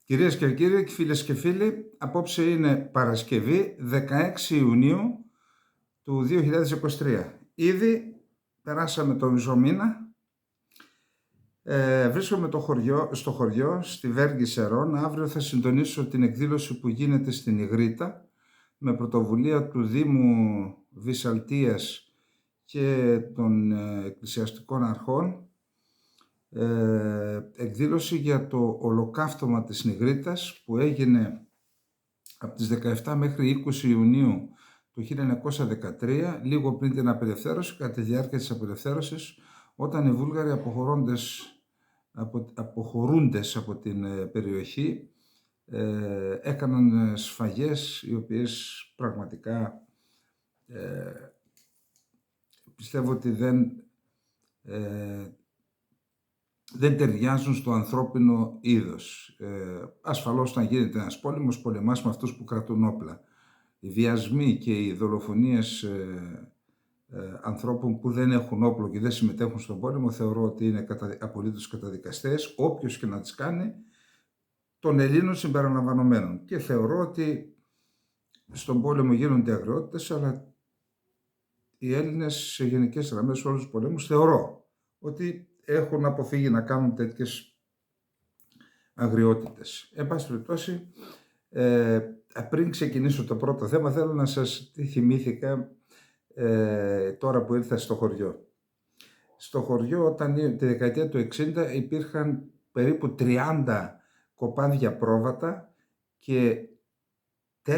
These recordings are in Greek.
Κυρίες και κύριοι, φίλες και φίλοι, απόψε είναι Παρασκευή 16 Ιουνίου του 2023. Ήδη περάσαμε το μισό μήνα. Βρίσκομαι στο χωριό, στη Βέργη Σερών. Αύριο θα συντονίσω την εκδήλωση που γίνεται στην Ιγρήτα με πρωτοβουλία του Δήμου Βυσσαλτίας και των εκκλησιαστικών αρχών. Εκδήλωση για το ολοκαύτωμα της Νιγρήτας που έγινε από τις 17 μέχρι 20 Ιουνίου του 1913, λίγο πριν την απελευθέρωση, κατά τη διάρκεια της απελευθέρωσης, όταν οι Βούλγαροι αποχωρούντες από την περιοχή έκαναν σφαγές οι οποίες πραγματικά πιστεύω ότι δεν ταιριάζουν στο ανθρώπινο είδος. Ασφαλώς όταν γίνεται ένας πόλεμος, πολεμάς με αυτούς που κρατούν όπλα. Οι βιασμοί και οι δολοφονίες ανθρώπων που δεν έχουν όπλο και δεν συμμετέχουν στον πόλεμο θεωρώ ότι είναι απολύτως καταδικαστές, όποιος και να τις κάνει, των Ελλήνων συμπεριλαμβανομένων. Και θεωρώ ότι στον πόλεμο γίνονται αγριότητες, αλλά οι Έλληνες σε γενικές γραμμές όλους τους πολέμους θεωρώ ότι έχουν αποφύγει να κάνουν τέτοιες αγριότητες. Εν πάση περιπτώσει, πριν ξεκινήσω το πρώτο θέμα, θέλω να σας θυμήθηκα τώρα που ήρθα στο χωριό. Στο χωριό, τη δεκαετία του 60, υπήρχαν περίπου 30 κοπάδια πρόβατα και 4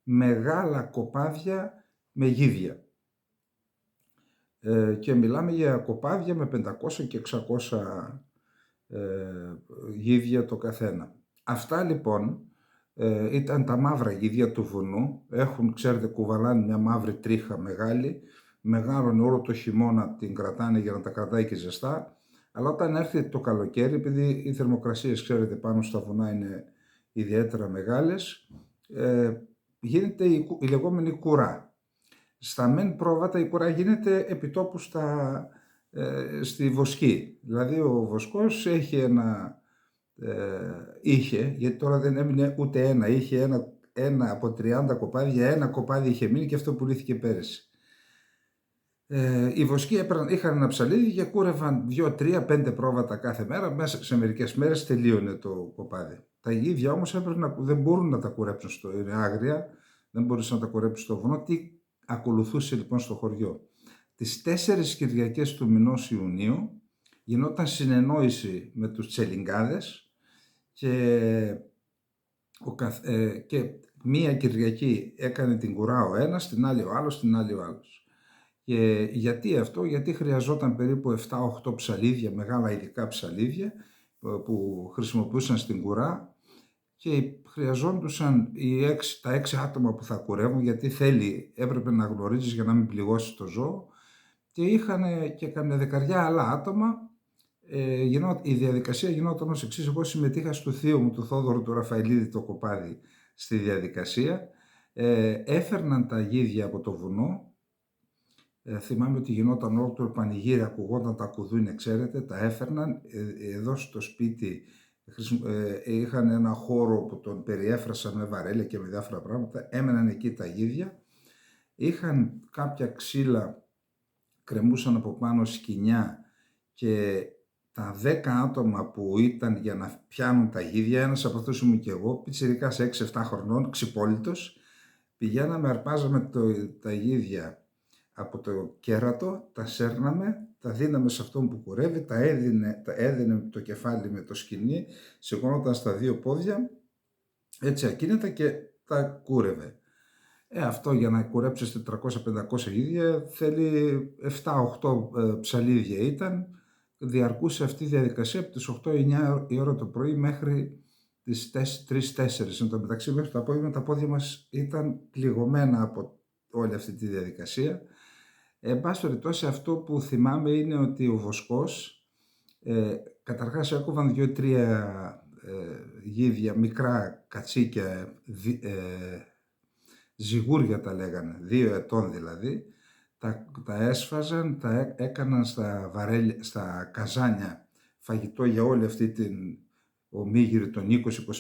μεγάλα κοπάδια με γίδια. Και μιλάμε για κοπάδια με 500 και 600 γίδια το καθένα. Αυτά λοιπόν ήταν τα μαύρα γίδια του βουνού. Έχουν, ξέρετε, κουβαλάνε μια μαύρη τρίχα μεγάλη, μεγάλωνε όλο το χειμώνα, την κρατάνε για να τα κρατάει και ζεστά. Αλλά όταν έρθει το καλοκαίρι, επειδή οι θερμοκρασίες, ξέρετε, πάνω στα βουνά είναι ιδιαίτερα μεγάλες, γίνεται η λεγόμενη κουρά. Στα μεν πρόβατα η κουρά γίνεται επιτόπου στη βοσκή. Δηλαδή ο βοσκός είχε, γιατί τώρα δεν έμεινε ούτε ένα, είχε ένα από 30 κοπάδια, ένα κοπάδι είχε μείνει και αυτό πουλήθηκε πέρυσι. Οι βοσκοί είχαν ένα ψαλίδι και κούρευαν 2, 3, 5 πρόβατα κάθε μέρα, μέσα σε μερικές μέρες τελείωνε το κοπάδι. Τα γίδια όμως δεν μπορούν να τα κουρέψουν είναι άγρια, δεν μπορούσαν να τα κουρέψουν στο βουνό. Τι ακολουθούσε λοιπόν στο χωριό? Τις 4 Κυριακές του μηνός Ιουνίου γινόταν συνεννόηση με τους τσελιγκάδες και μία Κυριακή έκανε την κουρά ο ένας, την άλλη ο άλλος, την άλλη ο άλλος. Και γιατί αυτό? Γιατί χρειαζόταν περίπου 7-8 ψαλίδια, μεγάλα ειδικά ψαλίδια που χρησιμοποιούσαν στην κουρά και χρειαζόντουσαν τα 6 άτομα που θα κουρεύουν, γιατί έπρεπε να γνωρίζεις για να μην πληγώσει το ζώο, και είχαν και καμιά δεκαριά άλλα άτομα. Η διαδικασία γινόταν ως εξής. Εγώ συμμετείχα στο θείο μου, του Θόδωρου του Ραφαηλίδη, το κοπάδι, στη διαδικασία. Έφερναν τα γίδια από το βουνό. Θυμάμαι ότι γινόταν όλο το πανηγύρι, ακουγόταν τα κουδούνια, ξέρετε, τα έφερναν εδώ στο σπίτι. Είχαν ένα χώρο που τον περιέφρασαν με βαρέλια και με διάφορα πράγματα, έμεναν εκεί τα γίδια, είχαν κάποια ξύλα, κρεμούσαν από πάνω σκοινιά, και τα 10 άτομα που ήταν για να πιάνουν τα γίδια, ένας από αυτούς ήμουν και εγώ, πιτσιρικάς 6-7 χρονών, ξυπόλυτος, πηγαίναμε, αρπάζαμε τα γίδια από το κέρατο, τα σέρναμε, τα δίναμε σε αυτόν που κουρεύει, τα έδινε το κεφάλι με το σκοινί, σηκώνονταν στα 2 πόδια, έτσι ακίνητα, και τα κούρευε. Αυτό για να κουρέψεις 400-500 γίδια θέλει 7-8 ψαλίδια ήταν. Διαρκούσε αυτή η διαδικασία από τις 8-9 η ώρα το πρωί μέχρι τις 3-4. Εν τω μεταξύ, μέχρι το απόγευμα τα πόδια μας ήταν πληγωμένα από όλη αυτή τη διαδικασία. Εν πάση περιπτώσει, αυτό που θυμάμαι είναι ότι ο βοσκός, καταρχάς έκοβαν 2-3 γίδια, μικρά κατσίκια, ζυγούρια τα λέγανε, 2 ετών δηλαδή, τα έσφαζαν, τα έκαναν στα καζάνια φαγητό για όλη αυτή την ομίγυρη των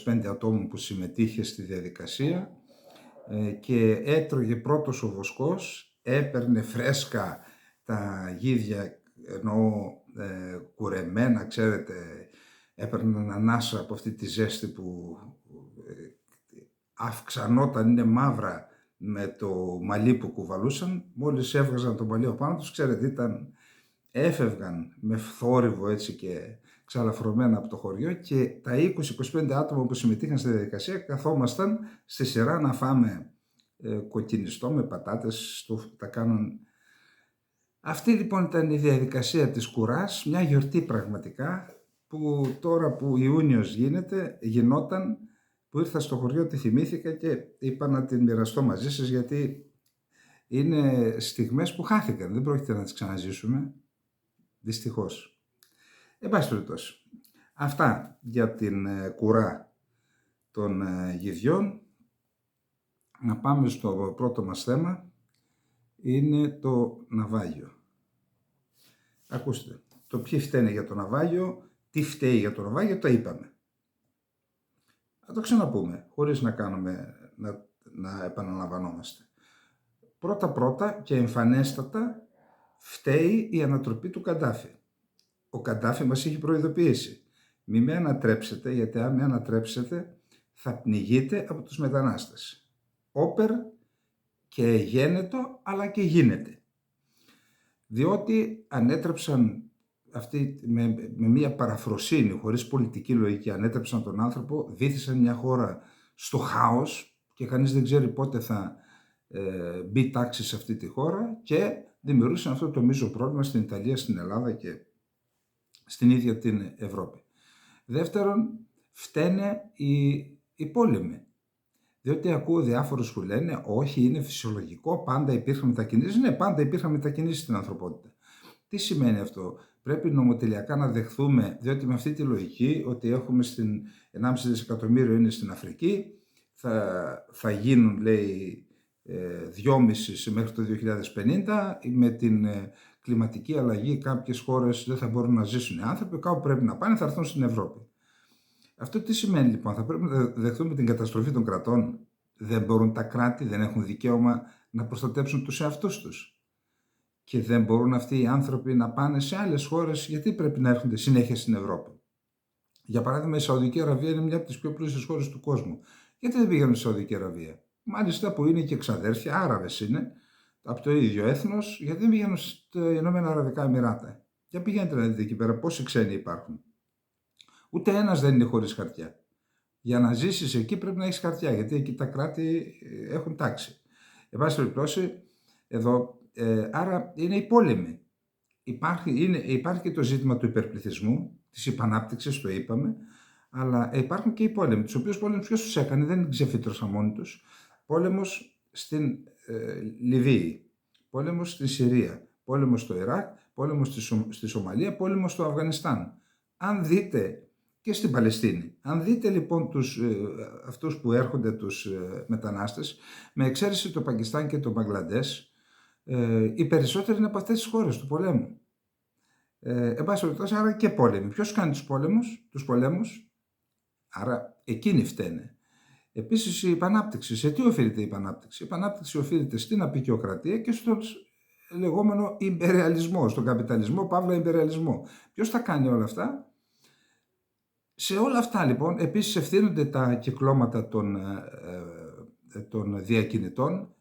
20-25 ατόμων που συμμετείχε στη διαδικασία, και έτρωγε πρώτος ο βοσκός, έπαιρνε φρέσκα τα γίδια, εννοώ κουρεμένα, ξέρετε, έπαιρναν ανάσα από αυτή τη ζέστη που αυξανόταν, είναι μαύρα με το μαλλί που κουβαλούσαν. Μόλις έβγαζαν το μαλλί πάνω τους, ξέρετε, έφευγαν με θόρυβο έτσι και ξαλαφρωμένα από το χωριό, και τα 20-25 άτομα που συμμετείχαν στη διαδικασία καθόμασταν στη σειρά να φάμε κοκκινιστό με πατάτες, τα κάναν. Αυτή λοιπόν ήταν η διαδικασία της κουράς, μια γιορτή πραγματικά, που τώρα που Ιούνιος γινόταν, που ήρθα στο χωριό, τη θυμήθηκα και είπα να την μοιραστώ μαζί σας, γιατί είναι στιγμές που χάθηκαν, δεν πρόκειται να τις ξαναζήσουμε, δυστυχώς. Εν πάση περιπτώσει, αυτά για την κουρά των γυδιών. Να πάμε στο πρώτο μας θέμα, είναι το ναυάγιο. Ακούστε, το ποιοι φταίνε για το ναυάγιο, τι φταίει για το ναυάγιο, τα είπαμε. Θα το ξαναπούμε, χωρίς να επαναλαμβανόμαστε. Πρώτα και εμφανέστατα φταίει η ανατροπή του Καντάφη. Ο Καντάφη μας έχει προειδοποιήσει. Μη με ανατρέψετε, γιατί αν με ανατρέψετε θα πνιγείτε από τους μετανάστες. Όπερ και γένετο, αλλά και γίνεται. Διότι ανέτρεψαν αυτοί με μια παραφροσύνη, χωρίς πολιτική λογική, ανέτρεψαν τον άνθρωπο, βύθισαν μια χώρα στο χάος και κανείς δεν ξέρει πότε θα μπει τάξη σε αυτή τη χώρα, και δημιουργήσαν αυτό το μείζο πρόβλημα στην Ιταλία, στην Ελλάδα και στην ίδια την Ευρώπη. Δεύτερον, φταίνε οι πόλεμοι. Διότι ακούω διάφορους που λένε όχι, είναι φυσιολογικό, πάντα υπήρχαν μετακινήσεις. Ναι, πάντα υπήρχαν μετακινήσεις στην ανθρωπότητα. Τι σημαίνει αυτό? Πρέπει νομοτελειακά να δεχθούμε, διότι με αυτή τη λογική, ότι έχουμε 1,5 δισεκατομμύριο είναι στην Αφρική, θα γίνουν, λέει, 2,5 μέχρι το 2050, με την κλιματική αλλαγή κάποιες χώρες δεν θα μπορούν να ζήσουν οι άνθρωποι, κάπου πρέπει να πάνε, θα έρθουν στην Ευρώπη. Αυτό τι σημαίνει λοιπόν? Θα πρέπει να δεχτούμε την καταστροφή των κρατών? Δεν μπορούν τα κράτη, δεν έχουν δικαίωμα να προστατέψουν τους εαυτούς τους? Και δεν μπορούν αυτοί οι άνθρωποι να πάνε σε άλλες χώρες? Γιατί πρέπει να έρχονται συνέχεια στην Ευρώπη? Για παράδειγμα, η Σαουδική Αραβία είναι μια από τις πιο πλούσιες χώρες του κόσμου. Γιατί δεν πήγαν στη Σαουδική Αραβία? Μάλιστα, που είναι και εξαδέρφια, Άραβες είναι, από το ίδιο έθνος, γιατί δεν πήγαν στα Ηνωμένα Αραβικά Εμιράτα? Για πηγαίνετε να δείτε εκεί πέρα πόσοι ξένοι υπάρχουν. Ούτε ένας δεν είναι χωρίς χαρτιά. Για να ζήσεις εκεί πρέπει να έχεις χαρτιά, γιατί εκεί τα κράτη έχουν τάξη. Εν πάση περιπτώσει, εδώ, άρα είναι οι πόλεμοι. Υπάρχει και το ζήτημα του υπερπληθυσμού, της υπανάπτυξης, το είπαμε, αλλά υπάρχουν και οι πόλεμοι, τους οποίους πόλεμους ποιος τους έκανε? Δεν ξεφύτρωσαν μόνοι τους. Πόλεμος στην Λιβύη, πόλεμος στη Συρία, πόλεμος στο Ιράκ, πόλεμος στη Σομαλία, πόλεμος στο Αφγανιστάν. Αν δείτε, και στην Παλαιστίνη. Αν δείτε λοιπόν αυτούς που έρχονται, τους μετανάστες, με εξαίρεση το Πακιστάν και το Μπαγκλαντές, οι περισσότεροι είναι από αυτές τις χώρες του πολέμου. Εν πάση περιπτώσει, άρα και πόλεμοι. Ποιος κάνει τους πολέμους? Άρα εκείνοι φταίνε. Επίσης η επανάπτυξη. Σε τι οφείλεται η επανάπτυξη? Η επανάπτυξη οφείλεται στην αποικιοκρατία και στον λεγόμενο ιμπεριαλισμό, στον καπιταλισμό, παύλα ιμπεριαλισμό. Ποιος τα κάνει όλα αυτά? Σε όλα αυτά λοιπόν επίσης ευθύνονται τα κυκλώματα των διακινητών,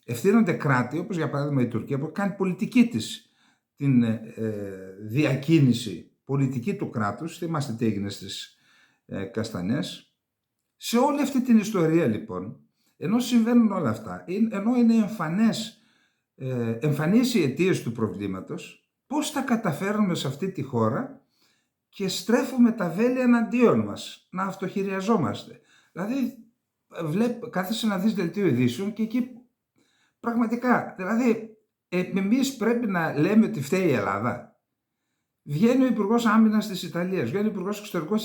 ευθύνονται κράτη, όπως για παράδειγμα η Τουρκία, που κάνει πολιτική της την διακίνηση, πολιτική του κράτους. Θυμάστε τι έγινε στις Καστανιές. Σε όλη αυτή την ιστορία λοιπόν, ενώ συμβαίνουν όλα αυτά, ενώ είναι εμφανείς οι αιτίες του προβλήματος, πώς τα καταφέρνουμε σε αυτή τη χώρα και στρέφουμε τα βέλη εναντίον μας, να αυτοχειριαζόμαστε? Δηλαδή, κάθεσαι να δεις δελτίο ειδήσεων και εκεί πραγματικά, δηλαδή, εμείς πρέπει να λέμε ότι φταίει η Ελλάδα? Βγαίνει ο Υπουργός Άμυνας της Ιταλίας, βγαίνει ο Υπουργός Εξωτερικών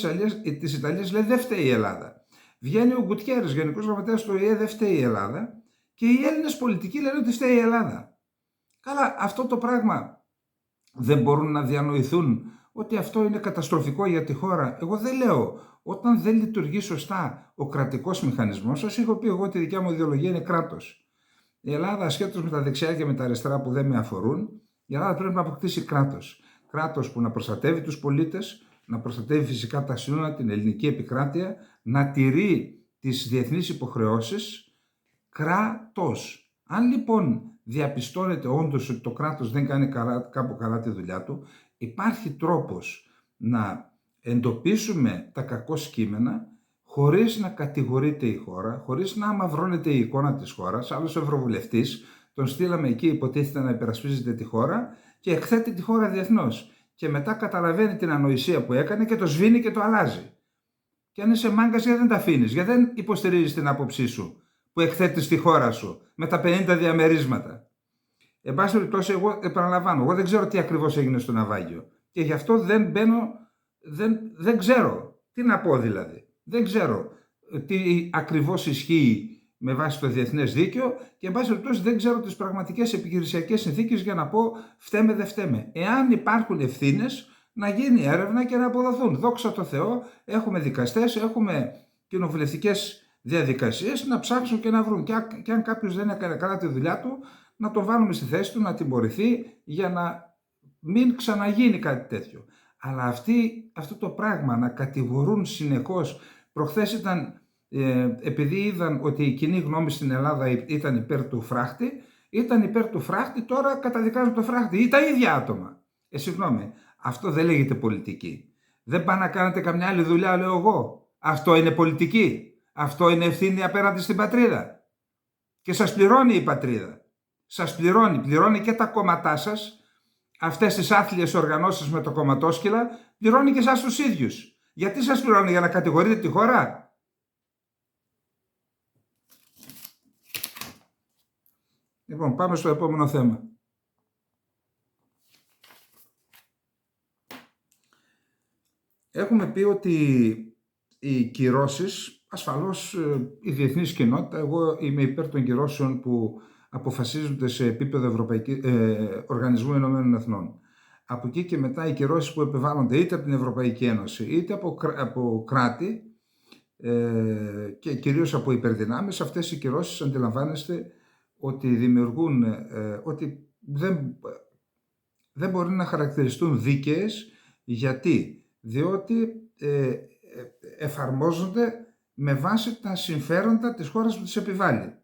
της Ιταλίας, λέει δεν φταίει η Ελλάδα. Βγαίνει ο Γκουτιέρες, Γενικός Γραμματέας του ΟΗΕ, δεν φταίει η Ελλάδα. Και οι Έλληνες πολιτικοί λένε ότι φταίει η Ελλάδα. Καλά, αυτό το πράγμα δεν μπορούν να διανοηθούν ότι αυτό είναι καταστροφικό για τη χώρα. Εγώ δεν λέω. Όταν δεν λειτουργεί σωστά ο κρατικός μηχανισμός, σας έχω πει εγώ ότι η δικιά μου ιδεολογία είναι κράτος. Η Ελλάδα, ασχέτως με τα δεξιά και με τα αριστερά που δεν με αφορούν, η Ελλάδα πρέπει να αποκτήσει κράτος. Κράτος που να προστατεύει τους πολίτες, να προστατεύει φυσικά τα σύνορα, την ελληνική επικράτεια, να τηρεί τις διεθνείς υποχρεώσεις. Κράτος. Αν λοιπόν διαπιστώνεται όντως ότι το κράτος δεν κάνει κάπου καλά τη δουλειά του, υπάρχει τρόπος να εντοπίσουμε τα κακό κείμενα χωρίς να κατηγορείται η χώρα, χωρίς να αμαυρώνεται η εικόνα της χώρας. Άλλος ευρωβουλευτής τον στείλαμε εκεί, υποτίθεται να υπερασπίζεται τη χώρα και εκθέτει τη χώρα διεθνώς. Και μετά καταλαβαίνει την ανοησία που έκανε και το σβήνει και το αλλάζει. Και αν είσαι μάγκας, γιατί δεν τα αφήνεις, γιατί δεν υποστηρίζεις την άποψή σου που εκθέτεις τη χώρα σου με τα 50 διαμερίσματα. Εν πάση περιπτώσει, εγώ επαναλαμβάνω, εγώ δεν ξέρω τι ακριβώς έγινε στο ναυάγιο. Και γι' αυτό δεν μπαίνω, δεν ξέρω. Τι να πω δηλαδή. Δεν ξέρω τι ακριβώς ισχύει με βάση το διεθνές δίκαιο και εν πάση περιπτώσει δεν ξέρω τις πραγματικές επιχειρησιακές συνθήκες για να πω φταίμε δεν φταίμε. Εάν υπάρχουν ευθύνες, να γίνει έρευνα και να αποδοθούν. Δόξα τω Θεώ, έχουμε δικαστές, έχουμε κοινοβουλευτικές διαδικασίες να ψάξουν και να βρουν. Και αν κάποιος δεν έκανε καλά τη δουλειά του, να τον βάλουμε στη θέση του, να τιμωρηθεί για να μην ξαναγίνει κάτι τέτοιο. Αλλά αυτό το πράγμα να κατηγορούν συνεχώς, προχθές ήταν, επειδή είδαν ότι η κοινή γνώμη στην Ελλάδα ήταν υπέρ του φράχτη, τώρα καταδικάζουν το φράχτη ή τα ίδια άτομα. Συγγνώμη, αυτό δεν λέγεται πολιτική. Δεν πάνε να κάνετε καμιά άλλη δουλειά, λέω εγώ. Αυτό είναι πολιτική. Αυτό είναι ευθύνη απέναντι στην πατρίδα. Και σας πληρώνει η πατρίδα. Σας πληρώνει και τα κόμματά σας, αυτές τις άθλιες οργανώσεις με το κομματόσκυλα, πληρώνει και εσάς τους ίδιους. Γιατί σας πληρώνει, για να κατηγορείτε τη χώρα? Λοιπόν, πάμε στο επόμενο θέμα. Έχουμε πει ότι οι κυρώσεις, ασφαλώς η διεθνής κοινότητα, εγώ είμαι υπέρ των κυρώσεων που αποφασίζονται σε επίπεδο Οργανισμού Ηνωμένων Εθνών. Από εκεί και μετά οι κυρώσεις που επιβάλλονται είτε από την Ευρωπαϊκή Ένωση είτε από κράτη και κυρίως από υπερδυνάμεις, αυτές οι κυρώσεις αντιλαμβάνεστε ότι δημιουργούν, ότι δεν μπορεί να χαρακτηριστούν δίκαιες. Γιατί? Διότι εφαρμόζονται με βάση τα συμφέροντα της χώρας που τις επιβάλλει.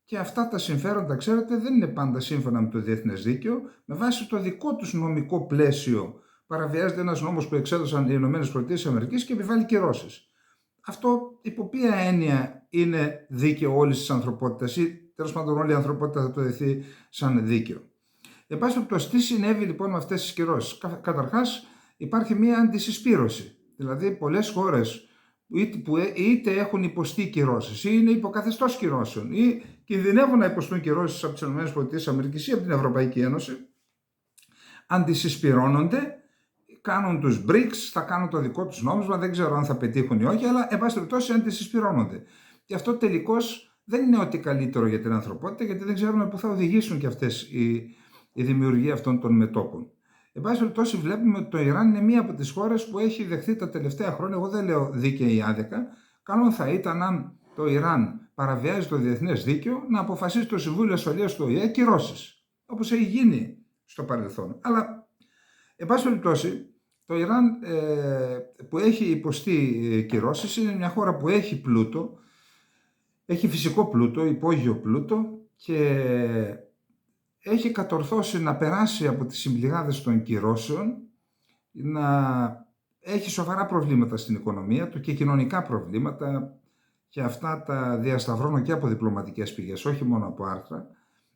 Και αυτά τα συμφέροντα, ξέρετε, δεν είναι πάντα σύμφωνα με το διεθνές δίκαιο. Με βάση το δικό τους νομικό πλαίσιο παραβιάζεται ένας νόμος που εξέδωσαν οι ΗΠΑ και επιβάλλει κυρώσεις. Αυτό υπό ποια έννοια είναι δίκαιο όλης της ανθρωπότητας ή τέλος πάντων όλη η ανθρωπότητα θα το δεχθεί σαν δίκαιο? Εν πάση περιπτώσει, τι συνέβη λοιπόν με αυτές τις κυρώσεις? Καταρχάς, υπάρχει μία αντισυσπήρωση. Δηλαδή, πολλές χώρες που είτε έχουν υποστεί κυρώσεις ή είναι υποκαθεστώς κυρώσεων ή κινδυνεύουν να υποστούν κυρώσεις από τις ΗΠΑ ή από την Ευρωπαϊκή Ένωση, αντισυσπυρώνονται, κάνουν τους BRICS, θα κάνουν το δικό τους νόμισμα, δεν ξέρω αν θα πετύχουν ή όχι, αλλά εν πάση περιπτώσει αντισυσπυρώνονται. Και αυτό τελικώς δεν είναι ό,τι καλύτερο για την ανθρωπότητα, γιατί δεν ξέρουμε πού θα οδηγήσουν και αυτές η δημιουργία αυτών των μετώπων. Εν πάση περιπτώσει, βλέπουμε ότι το Ιράν είναι μία από τις χώρες που έχει δεχθεί τα τελευταία χρόνια, εγώ δεν λέω δίκαια ή άδικα, καλό θα ήταν αν το Ιράν παραβιάζει το διεθνές δίκαιο να αποφασίσει το Συμβούλιο Ασφαλείας του ΟΗΕ κυρώσεις, όπως έχει γίνει στο παρελθόν. Αλλά, εν πάση περιπτώσει, το Ιράν που έχει υποστεί κυρώσεις είναι μια χώρα που έχει πλούτο, έχει φυσικό πλούτο, υπόγειο πλούτο και έχει κατορθώσει να περάσει από τις συμπληγάδες των κυρώσεων, να έχει σοβαρά προβλήματα στην οικονομία του και κοινωνικά προβλήματα, και αυτά τα διασταυρώνω και από διπλωματικές πηγές, όχι μόνο από άρθρα,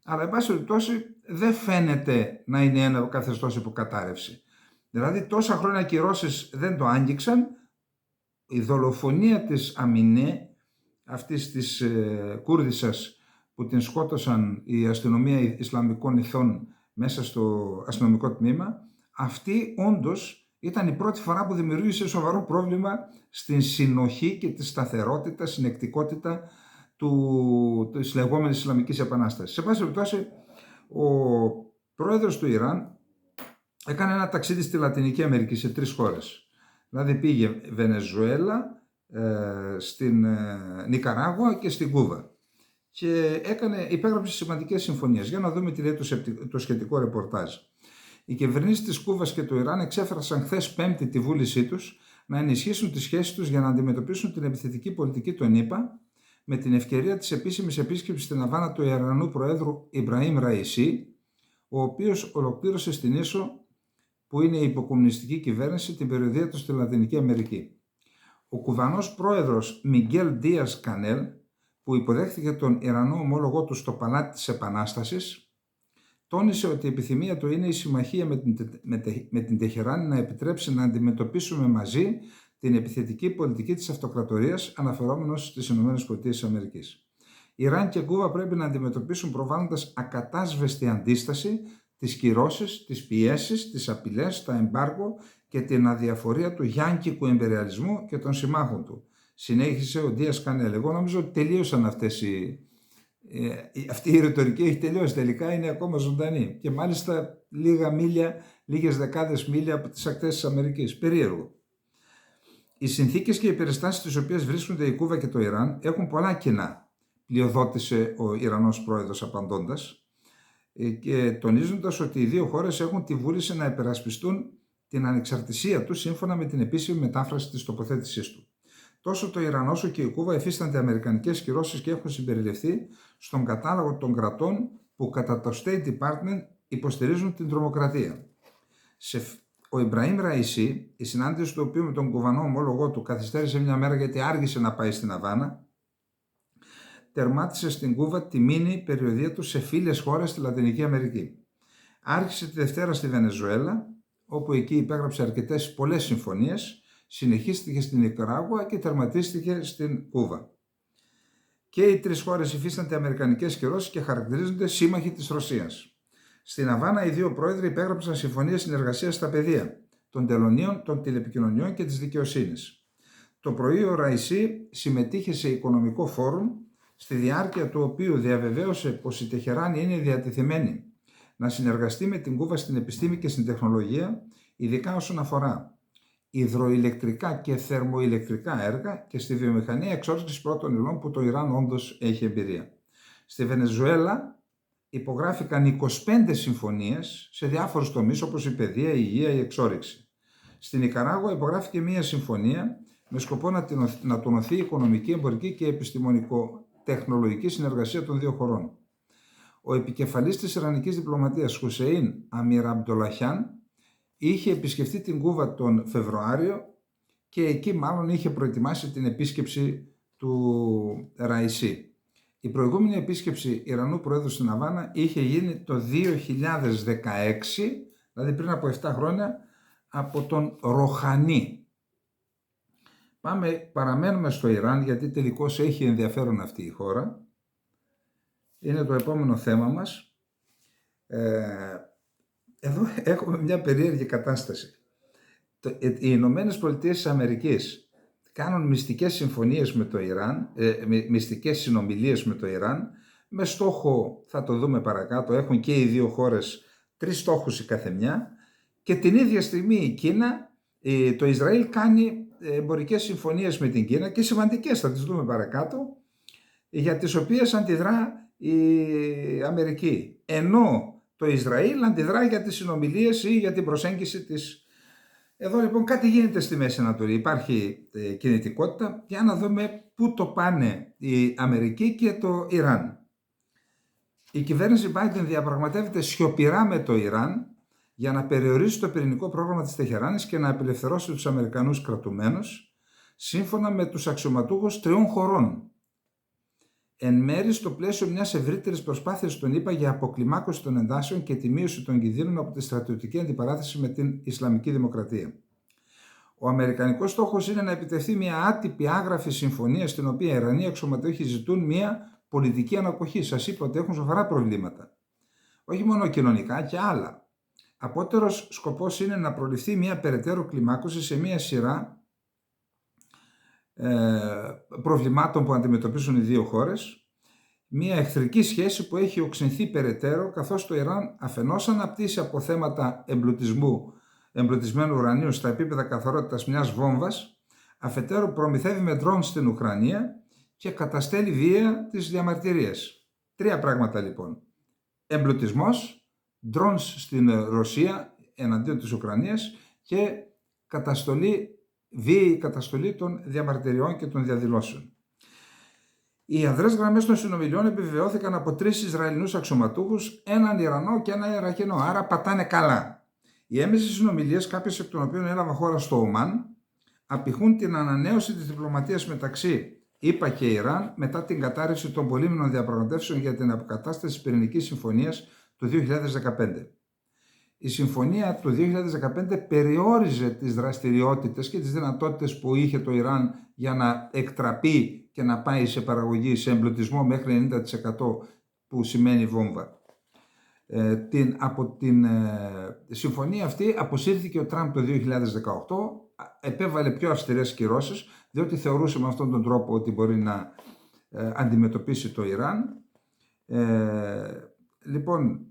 αλλά εν πάση περιπτώσει δεν φαίνεται να είναι ένα καθεστώς υποκατάρρευση. Δηλαδή τόσα χρόνια κυρώσεις δεν το άγγιξαν. Η δολοφονία της Αμινέ, αυτής της Κούρδισσας που την σκότωσαν η αστυνομία Ισλαμικών Ηθών μέσα στο αστυνομικό τμήμα, αυτή όντως ήταν η πρώτη φορά που δημιουργήσε σοβαρό πρόβλημα στην συνοχή και τη σταθερότητα, συνεκτικότητα της λεγόμενης Ισλαμικής Επανάστασης. Σε πάση περιπτώσει, ο πρόεδρος του Ιράν έκανε ένα ταξίδι στη Λατινική Αμερική σε 3 χώρες. Δηλαδή πήγε Βενεζουέλα, στην Νικαράγουα και στην Κούβα. Και υπέγραψε σημαντικές συμφωνίες. Για να δούμε τι λέει το σχετικό ρεπορτάζ. Οι κυβερνήσεις της Κούβας και του Ιράν εξέφρασαν χθες Πέμπτη τη βούλησή τους να ενισχύσουν τις σχέσεις τους για να αντιμετωπίσουν την επιθετική πολιτική των ΗΠΑ με την ευκαιρία της επίσημης επίσκεψης στην Αβάνα του Ιρανού Προέδρου Ιμπραήμ Ραϊσί, ο οποίος ολοκλήρωσε στην ίσο που είναι η υποκομμουνιστική κυβέρνηση την περιοδεία του στη Λατινική Αμερική. Ο Κουβανός πρόεδρος Μιγγέλ Ντίας Κανέλ, που υποδέχθηκε τον Ιρανό ομόλογό του στο Παλάτι της Επανάστασης, τόνισε ότι η επιθυμία του είναι η συμμαχία με την Τεχεράνη να επιτρέψει να αντιμετωπίσουμε μαζί την επιθετική πολιτική της αυτοκρατορίας, αναφερόμενος στις ΗΠΑ. Ιράν και Κούβα πρέπει να αντιμετωπίσουν προβάλλοντας ακατάσβεστη αντίσταση τις κυρώσεις, τις πιέσεις, τις απειλές, τα εμπάργο και την αδιαφορία του γιάνκικου εμπεριαλισμού και των συμμάχων του. Συνέχισε ο Ντίας Κανέλ. Εγώ νομίζω ότι τελείωσαν αυτή η ρητορική έχει τελειώσει. Τελικά είναι ακόμα ζωντανή. Και μάλιστα λίγες δεκάδες μίλια από τις ακτές της Αμερικής. Περίεργο. Οι συνθήκες και οι περιστάσεις στις οποίες βρίσκονται η Κούβα και το Ιράν έχουν πολλά κοινά, πλειοδότησε ο Ιρανός πρόεδρος απαντώντας, και τονίζοντας ότι οι δύο χώρες έχουν τη βούληση να υπερασπιστούν την ανεξαρτησία τους σύμφωνα με την επίσημη μετάφραση της τοποθέτησής του. Τόσο το Ιράν όσο και η Κούβα υφίστανται αμερικανικές κυρώσεις και έχουν συμπεριληφθεί στον κατάλογο των κρατών που κατά το State Department υποστηρίζουν την τρομοκρατία. Ο Ιμπραήμ Ραϊσί, η συνάντηση του οποίου με τον κουβανό ομόλογό του καθυστέρησε μια μέρα γιατί άργησε να πάει στην Αβάνα, τερμάτισε στην Κούβα τη μίνι περιοδεία του σε φίλες χώρες στη Λατινική Αμερική. Άρχισε τη Δευτέρα στη Βενεζουέλα, όπου εκεί υπέγραψε πολλές συμφωνίες, συνεχίστηκε στην Νικαράγουα και τερματίστηκε στην Κούβα. Και οι 3 χώρες υφίστανται αμερικανικές κυρώσεις και χαρακτηρίζονται σύμμαχοι της Ρωσίας. Στην Αβάνα οι δύο πρόεδροι υπέγραψαν συμφωνίες συνεργασίας στα πεδία των τελωνίων, των τηλεπικοινωνιών και της δικαιοσύνης. Το πρωί ο Ραϊσί συμμετείχε σε οικονομικό φόρουμ, στη διάρκεια του οποίου διαβεβαίωσε πως η Τεχεράνη είναι διατεθειμένη να συνεργαστεί με την Κούβα στην επιστήμη και στην τεχνολογία, ειδικά όσον αφορά υδροηλεκτρικά και θερμοηλεκτρικά έργα και στη βιομηχανία εξόρυξης πρώτων υλών που το Ιράν όντως έχει εμπειρία. Στη Βενεζουέλα υπογράφηκαν 25 συμφωνίες σε διάφορους τομείς όπως η παιδεία, η υγεία, η εξόρυξη. Στην Νικαράγουα υπογράφηκε μία συμφωνία με σκοπό να τονωθεί η οικονομική, εμπορική και επιστημονικο-τεχνολογική συνεργασία των δύο χωρών. Ο επικεφαλής της Ιρανικής διπλωματίας Χουσέιν Αμίρ Αμπντολαχιάν είχε επισκεφτεί την Κούβα τον Φεβρουάριο και εκεί μάλλον είχε προετοιμάσει την επίσκεψη του Ραϊσί. Η προηγούμενη επίσκεψη Ιρανού Προέδρου στην Αβάνα είχε γίνει το 2016, δηλαδή πριν από 7 χρόνια, από τον Ροχανί. Παραμένουμε στο Ιράν γιατί τελικώς έχει ενδιαφέρον αυτή η χώρα. Είναι το επόμενο θέμα μας. Εδώ έχουμε μια περίεργη κατάσταση. Οι Ηνωμένες Πολιτείες της Αμερικής κάνουν μυστικές συμφωνίες με το Ιράν, μυστικές συνομιλίες με το Ιράν, με στόχο, θα το δούμε παρακάτω, έχουν και οι δύο χώρες 3 στόχους η καθεμιά, και την ίδια στιγμή η Κίνα, το Ισραήλ κάνει εμπορικές συμφωνίες με την Κίνα και σημαντικές, θα τις δούμε παρακάτω, για τις οποίες αντιδρά η Αμερική. Ενώ το Ισραήλ αντιδρά για τις συνομιλίες ή για την προσέγγιση της. Εδώ λοιπόν κάτι γίνεται στη Μέση Ανατολή. Υπάρχει κινητικότητα για να δούμε πού το πάνε η Αμερική και το Ιράν. Η κυβέρνηση Biden διαπραγματεύεται σιωπηρά με το Ιράν για να περιορίσει το πυρηνικό πρόγραμμα της Τεχεράνης και να απελευθερώσει τους Αμερικανούς κρατουμένους, σύμφωνα με τους αξιωματούχους 3 χωρών. Εν μέρει στο πλαίσιο μιας ευρύτερης προσπάθειας των ΗΠΑ για αποκλιμάκωση των εντάσεων και τη μείωση των κινδύνων από τη στρατιωτική αντιπαράθεση με την Ισλαμική Δημοκρατία. Ο αμερικανικός στόχος είναι να επιτευχθεί μια άτυπη άγραφη συμφωνία στην οποία οι Ιρανοί αξιωματούχοι ζητούν μια πολιτική ανακοχή. Σας είπα ότι έχουν σοβαρά προβλήματα. Όχι μόνο κοινωνικά και άλλα. Απότερος σκοπός είναι να προληφθεί μια περαιτέρω κλιμάκωση σε μια σειρά προβλημάτων που αντιμετωπίζουν οι δύο χώρες, μια εχθρική σχέση που έχει οξυνθεί περαιτέρω, καθώς το Ιράν αφενός αναπτύσσει αποθέματα εμπλουτισμένου ουρανίου στα επίπεδα καθαρότητας μιας βόμβας, αφετέρου προμηθεύει με ντρόουν στην Ουκρανία και καταστέλει βία τις διαμαρτυρίες. Τρία πράγματα λοιπόν. Εμπλουτισμός, drones στην Ρωσία εναντίον της Ουκρανίας και βίαιη καταστολή των διαμαρτυριών και των διαδηλώσεων. Οι αδρές γραμμές των συνομιλιών επιβεβαιώθηκαν από 3 Ισραηλινούς αξιωματούχους, έναν Ιρανό και έναν Ιρακινό, άρα πατάνε καλά. Οι έμεσες συνομιλίες, κάποιες εκ των οποίων έλαβαν χώρα στο Ομάν, απηχούν την ανανέωση της διπλωματίας μεταξύ ΗΠΑ και Ιράν μετά την κατάρρευση των πολύμηνων διαπραγματεύσεων για την αποκατάσταση της πυρηνικής συμφωνίας του 2015. Η συμφωνία του 2015 περιόριζε τις δραστηριότητες και τις δυνατότητες που είχε το Ιράν για να εκτραπεί και να πάει σε παραγωγή, σε εμπλουτισμό μέχρι 90% που σημαίνει βόμβα. Από την συμφωνία αυτή αποσύρθηκε ο Τραμπ το 2018, επέβαλε πιο αυστηρές κυρώσεις, διότι θεωρούσε με αυτόν τον τρόπο ότι μπορεί να αντιμετωπίσει το Ιράν. Λοιπόν,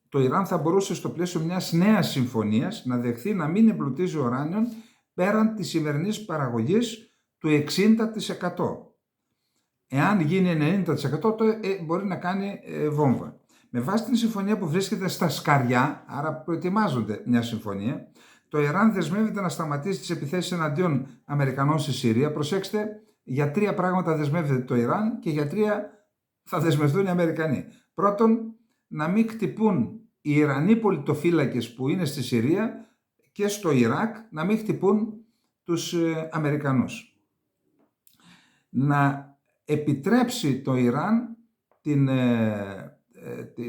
το Ιράν θα μπορούσε στο πλαίσιο μιας νέας συμφωνίας να δεχθεί να μην εμπλουτίζει ουράνιον πέραν της σημερινής παραγωγής του 60%. Εάν γίνει 90% τότε μπορεί να κάνει βόμβα. Με βάση την συμφωνία που βρίσκεται στα σκαριά, άρα προετοιμάζονται μια συμφωνία, το Ιράν δεσμεύεται να σταματήσει τις επιθέσεις εναντίον Αμερικανών στη Συρία. Προσέξτε, για 3 πράγματα δεσμεύεται το Ιράν και για 3 θα δεσμευτούν οι Αμερικανοί. Πρώτον, να μην χτυπούν οι Ιρανοί πολιτοφύλακες που είναι στη Συρία και στο Ιράκ, να μην χτυπούν τους Αμερικανούς. Να επιτρέψει το Ιράν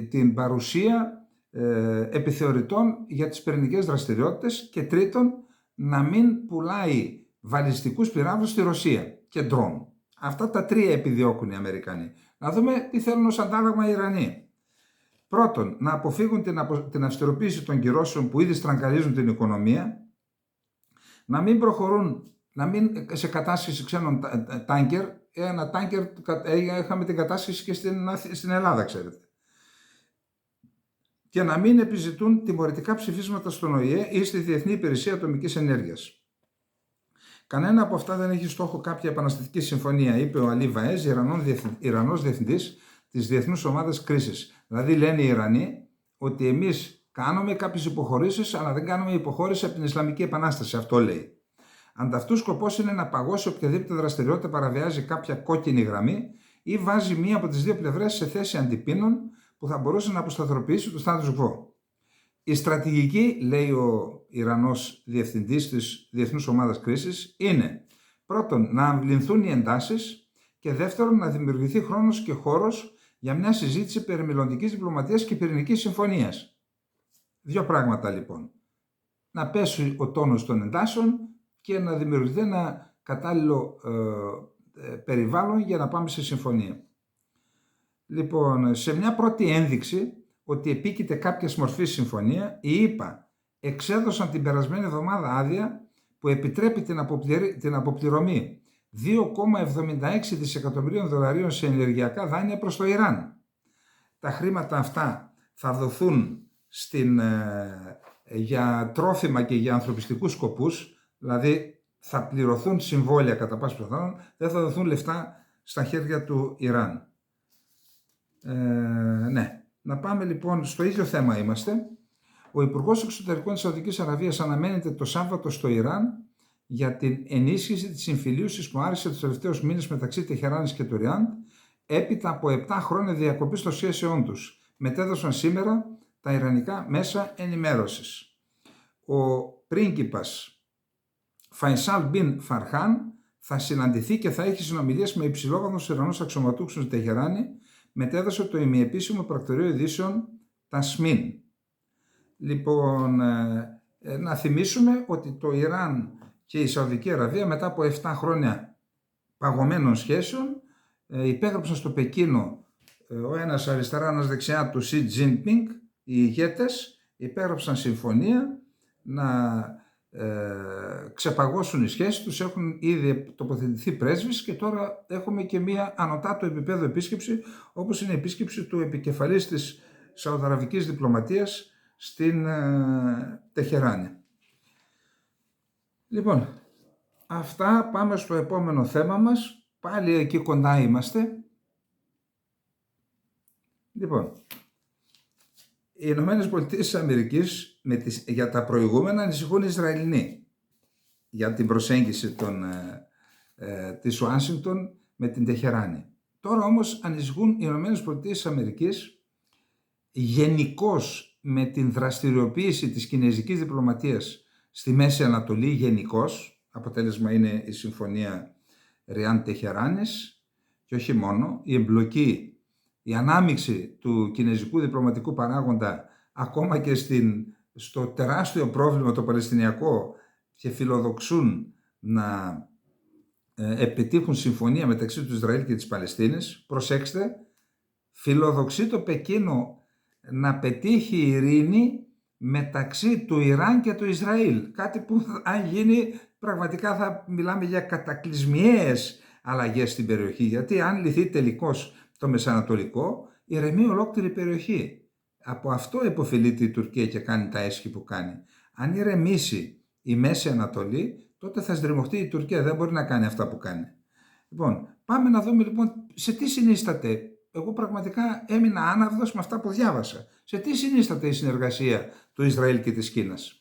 την παρουσία επιθεωρητών για τις πυρηνικές δραστηριότητες και τρίτον, να μην πουλάει βαλιστικούς πυράβλους στη Ρωσία και ντρόουν. Αυτά τα 3 επιδιώκουν οι Αμερικανοί. Να δούμε τι θέλουν ως αντάλλαγμα οι Ιρανοί. Πρώτον, να αποφύγουν την αυστηροποίηση των κυρώσεων που ήδη στραγγαλίζουν την οικονομία, να μην προχωρούν, να μην σε κατάσχεση ξένων τάνκερ. Ένα τάνκερ είχαμε την κατάσχεση και στην Ελλάδα, ξέρετε. Και να μην επιζητούν τιμωρητικά ψηφίσματα στον ΟΗΕ ή στη Διεθνή Υπηρεσία Ατομικής Ενέργειας. Κανένα από αυτά δεν έχει στόχο κάποια επαναστατική συμφωνία, είπε ο Αλί Βαέζ, Ιρανός διευθυντής της Διεθνούς Ομάδας Κρίσης. Δηλαδή λένε οι Ιρανοί ότι εμείς κάνουμε κάποιες υποχωρήσεις, αλλά δεν κάνουμε υποχώρηση από την Ισλαμική Επανάσταση. Αυτό λέει. Ανταυτού σκοπός είναι να παγώσει οποιαδήποτε δραστηριότητα παραβιάζει κάποια κόκκινη γραμμή ή βάζει μία από τις 2 πλευρές σε θέση αντιπίνων που θα μπορούσε να αποσταθεροποιήσει το status quo. Η στρατηγική, λέει ο Ιρανός διευθυντής της Διεθνούς Ομάδας Κρίσης, είναι πρώτον να αμβληνθούν οι εντάσεις και δεύτερον να δημιουργηθεί χρόνος και χώρος για μια συζήτηση περί μελλοντικής διπλωματίας και πυρηνικής συμφωνίας. 2 πράγματα λοιπόν. Να πέσει ο τόνος των εντάσεων και να δημιουργηθεί ένα κατάλληλο περιβάλλον για να πάμε σε συμφωνία. Λοιπόν, σε μια πρώτη ένδειξη ότι επίκειται κάποια μορφή συμφωνία, οι ΗΠΑ εξέδωσαν την περασμένη εβδομάδα άδεια που επιτρέπει την αποπληρωμή 2,76 δισεκατομμυρίων δολαρίων σε ενεργειακά δάνεια προς το Ιράν. Τα χρήματα αυτά θα δοθούν για τρόφιμα και για ανθρωπιστικούς σκοπούς, δηλαδή θα πληρωθούν συμβόλαια κατά πάση πιθανόν, δεν θα δοθούν λεφτά στα χέρια του Ιράν. Ναι. Να πάμε λοιπόν στο ίδιο θέμα είμαστε. Ο Υπουργός Εξωτερικών της Σαουδικής Αραβίας αναμένεται το Σάββατο στο Ιράν για την ενίσχυση της συμφιλίωσης που άρχισε τους τελευταίους μήνες μεταξύ Τεχεράνης και του Ριάντ, έπειτα από 7 χρόνια διακοπής των σχέσεών τους. Μετέδωσαν σήμερα τα ιρανικά μέσα ενημέρωσης. Ο πρίγκιπας Φαϊσάλ Μπιν Φαρχάν θα συναντηθεί και θα έχει συνομιλίες με υψηλόβαθμους Ιρανούς αξιωματούχους στην Τεχεράνη, μετέδωσε το ημιεπίσημο πρακτορείο ειδήσεων Τασμίν. Λοιπόν, να θυμίσουμε ότι το Ιράν και η Σαουδική Αραβία μετά από 7 χρόνια παγωμένων σχέσεων υπέγραψαν στο Πεκίνο, ο ένας αριστερά, ένας δεξιά του Xi Jinping, οι ηγέτες υπέγραψαν συμφωνία να ξεπαγώσουν οι σχέσεις τους, έχουν ήδη τοποθετηθεί πρέσβεις και τώρα έχουμε και μία ανωτάτο επίπεδο επίσκεψη, όπως είναι η επίσκεψη του επικεφαλής της Σαουδαραβικής διπλωματίας στην Τεχεράνη. Λοιπόν, αυτά, πάμε στο επόμενο θέμα μας, πάλι εκεί κοντά είμαστε. Λοιπόν, οι Ηνωμένες Πολιτείες της Αμερικής για τα προηγούμενα ανησυχούν οι Ισραηλινοί για την προσέγγιση της Ουάσιγκτον με την Τεχεράνη. Τώρα όμως ανησυχούν οι Ηνωμένες Πολιτείες της Αμερικής γενικώς με την δραστηριοποίηση της κινεζικής διπλωματίας στη Μέση Ανατολή, γενικώς. Αποτέλεσμα είναι η συμφωνία Ριάν Τεχεράνης και όχι μόνο, η εμπλοκή, η ανάμειξη του κινεζικού διπλωματικού παράγοντα ακόμα και στο τεράστιο πρόβλημα το Παλαιστινιακό και φιλοδοξούν να επιτύχουν συμφωνία μεταξύ του Ισραήλ και της Παλαιστίνης. Προσέξτε, φιλοδοξεί το Πεκίνο να πετύχει ειρήνη μεταξύ του Ιράν και του Ισραήλ. Κάτι που αν γίνει πραγματικά θα μιλάμε για κατακλυσμιαίες αλλαγές στην περιοχή, γιατί αν λυθεί τελικώς το Μεσανατολικό, ηρεμεί ολόκληρη η περιοχή. Από αυτό υποφελείται η Τουρκία και κάνει τα έσχη που κάνει. Αν ηρεμήσει η Μέση Ανατολή, τότε θα στριμωχτεί η Τουρκία, δεν μπορεί να κάνει αυτά που κάνει. Λοιπόν, πάμε να δούμε λοιπόν σε τι συνίσταται. Εγώ πραγματικά έμεινα άναυδος με αυτά που διάβασα. Σε τι συνίσταται η συνεργασία του Ισραήλ και της Κίνας.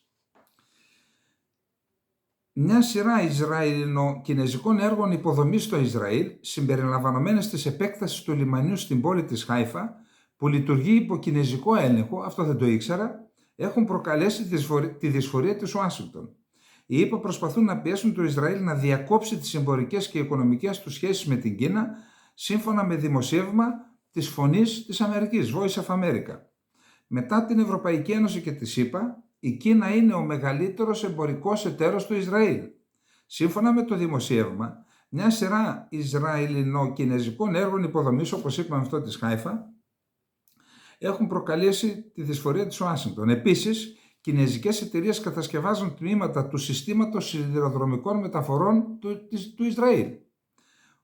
Μια σειρά Ισραηλινο-κινεζικών έργων υποδομής στο Ισραήλ, συμπεριλαμβανομένες της επέκτασης του λιμανιού στην πόλη της Χάιφα, που λειτουργεί υπό κινεζικό έλεγχο, αυτό δεν το ήξερα, έχουν προκαλέσει τη δυσφορία της Ουάσιγκτον. Οι ΗΠΑ προσπαθούν να πιέσουν το Ισραήλ να διακόψει τις εμπορικές και οικονομικές του σχέσεις με την Κίνα, σύμφωνα με δημοσίευμα της Φωνής της Αμερικής, Voice of America. Μετά την Ευρωπαϊκή Ένωση και τη ΗΠΑ, η Κίνα είναι ο μεγαλύτερος εμπορικός εταίρος του Ισραήλ. Σύμφωνα με το δημοσίευμα, μια σειρά Ισραηλινο-κινεζικών έργων υποδομής, όπως είπαμε αυτό της Χάιφα, έχουν προκαλέσει τη δυσφορία της Ουάσιγκτον. Επίσης, κινεζικές εταιρείες κατασκευάζουν τμήματα του συστήματος σιδηροδρομικών μεταφορών του Ισραήλ.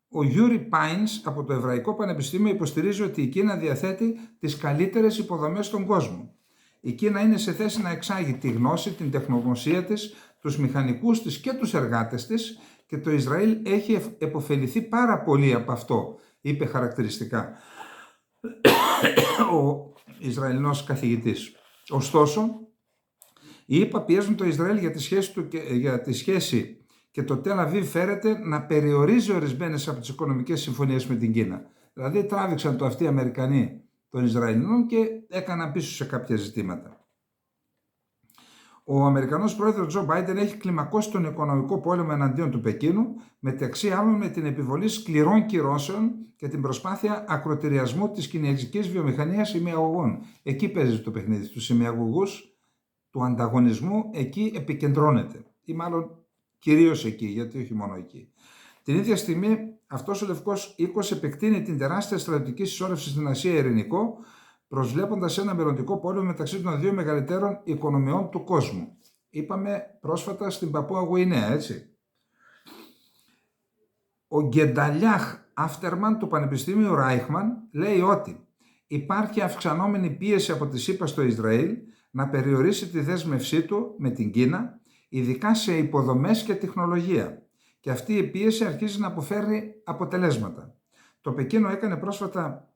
Ο Γιούρι Πάινς από το Εβραϊκό Πανεπιστήμιο υποστηρίζει ότι η Κίνα διαθέτει τις καλύτερες υποδομές στον κόσμο. Η Κίνα είναι σε θέση να εξάγει τη γνώση, την τεχνογνωσία της, τους μηχανικούς της και τους εργάτες της και το Ισραήλ έχει επωφεληθεί πάρα πολύ από αυτό, είπε χαρακτηριστικά ο Ισραηλινός καθηγητής. Ωστόσο, οι ΗΠΑ πιέζουν το Ισραήλ για τη σχέση και το Τελ Αβίβ φέρεται να περιορίζει ορισμένες από τις οικονομικές συμφωνίες με την Κίνα. Δηλαδή τράβηξαν το αυτοί οι Αμερικανοί των Ισραηλινών και έκαναν πίσω σε κάποια ζητήματα. Ο Αμερικανός πρόεδρος Τζο Μπάιντεν έχει κλιμακώσει τον οικονομικό πόλεμο εναντίον του Πεκίνου, μεταξύ άλλων με την επιβολή σκληρών κυρώσεων και την προσπάθεια ακροτηριασμού της κινεζικής βιομηχανίας ημιαγωγών. Εκεί παίζει το παιχνίδι, στους ημιαγωγούς του ανταγωνισμού, εκεί επικεντρώνεται. Ή μάλλον κυρίως εκεί, γιατί όχι μόνο εκεί. Την ίδια στιγμή, αυτός ο Λευκός Οίκος επεκτείνει την τεράστια στρατιωτική συσσόρευση στην Ασία Ειρηνικό, προσβλέποντας ένα μελλοντικό πόλεμο μεταξύ των δύο μεγαλύτερων οικονομιών του κόσμου. Είπαμε πρόσφατα στην Παπούα Γουινέα, έτσι. Ο Γκενταλιάχ Αφτερμαν του Πανεπιστήμιου Ράιχμαν λέει ότι υπάρχει αυξανόμενη πίεση από τη ΗΠΑ στο Ισραήλ να περιορίσει τη δέσμευσή του με την Κίνα, ειδικά σε υποδομές και τεχνολογία. Και αυτή η πίεση αρχίζει να αποφέρει αποτελέσματα. Το Πεκίνο έκανε πρόσφατα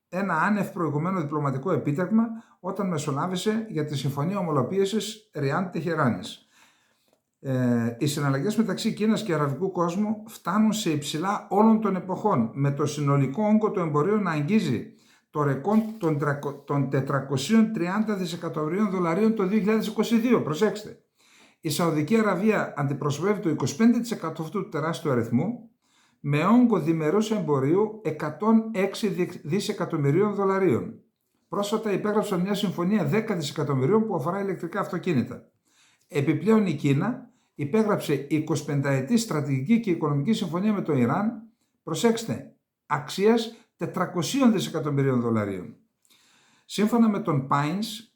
ένα άνευ προηγουμένο διπλωματικό επίτευγμα όταν μεσολάβησε για τη Συμφωνία Ομολοποίησης Ριάν Τεχεράνης. Οι συναλλαγές μεταξύ Κίνας και αραβικού κόσμου φτάνουν σε υψηλά όλων των εποχών, με το συνολικό όγκο του εμπορίου να αγγίζει το ρεκόρ των 430 δισεκατομμυρίων δολαρίων το 2022. Προσέξτε. Η Σαουδική Αραβία αντιπροσωπεύει το 25% αυτού του τεράστιου αριθμού, με όγκο διμερούς εμπορίου 106 δισεκατομμυρίων δολαρίων. Πρόσφατα υπέγραψαν μια συμφωνία 10 δισεκατομμυρίων που αφορά ηλεκτρικά αυτοκίνητα. Επιπλέον η Κίνα υπέγραψε 25 ετή στρατηγική και οικονομική συμφωνία με το Ιράν, προσέξτε, αξίας 400 δισεκατομμυρίων δολαρίων. Σύμφωνα με τον Πάινς,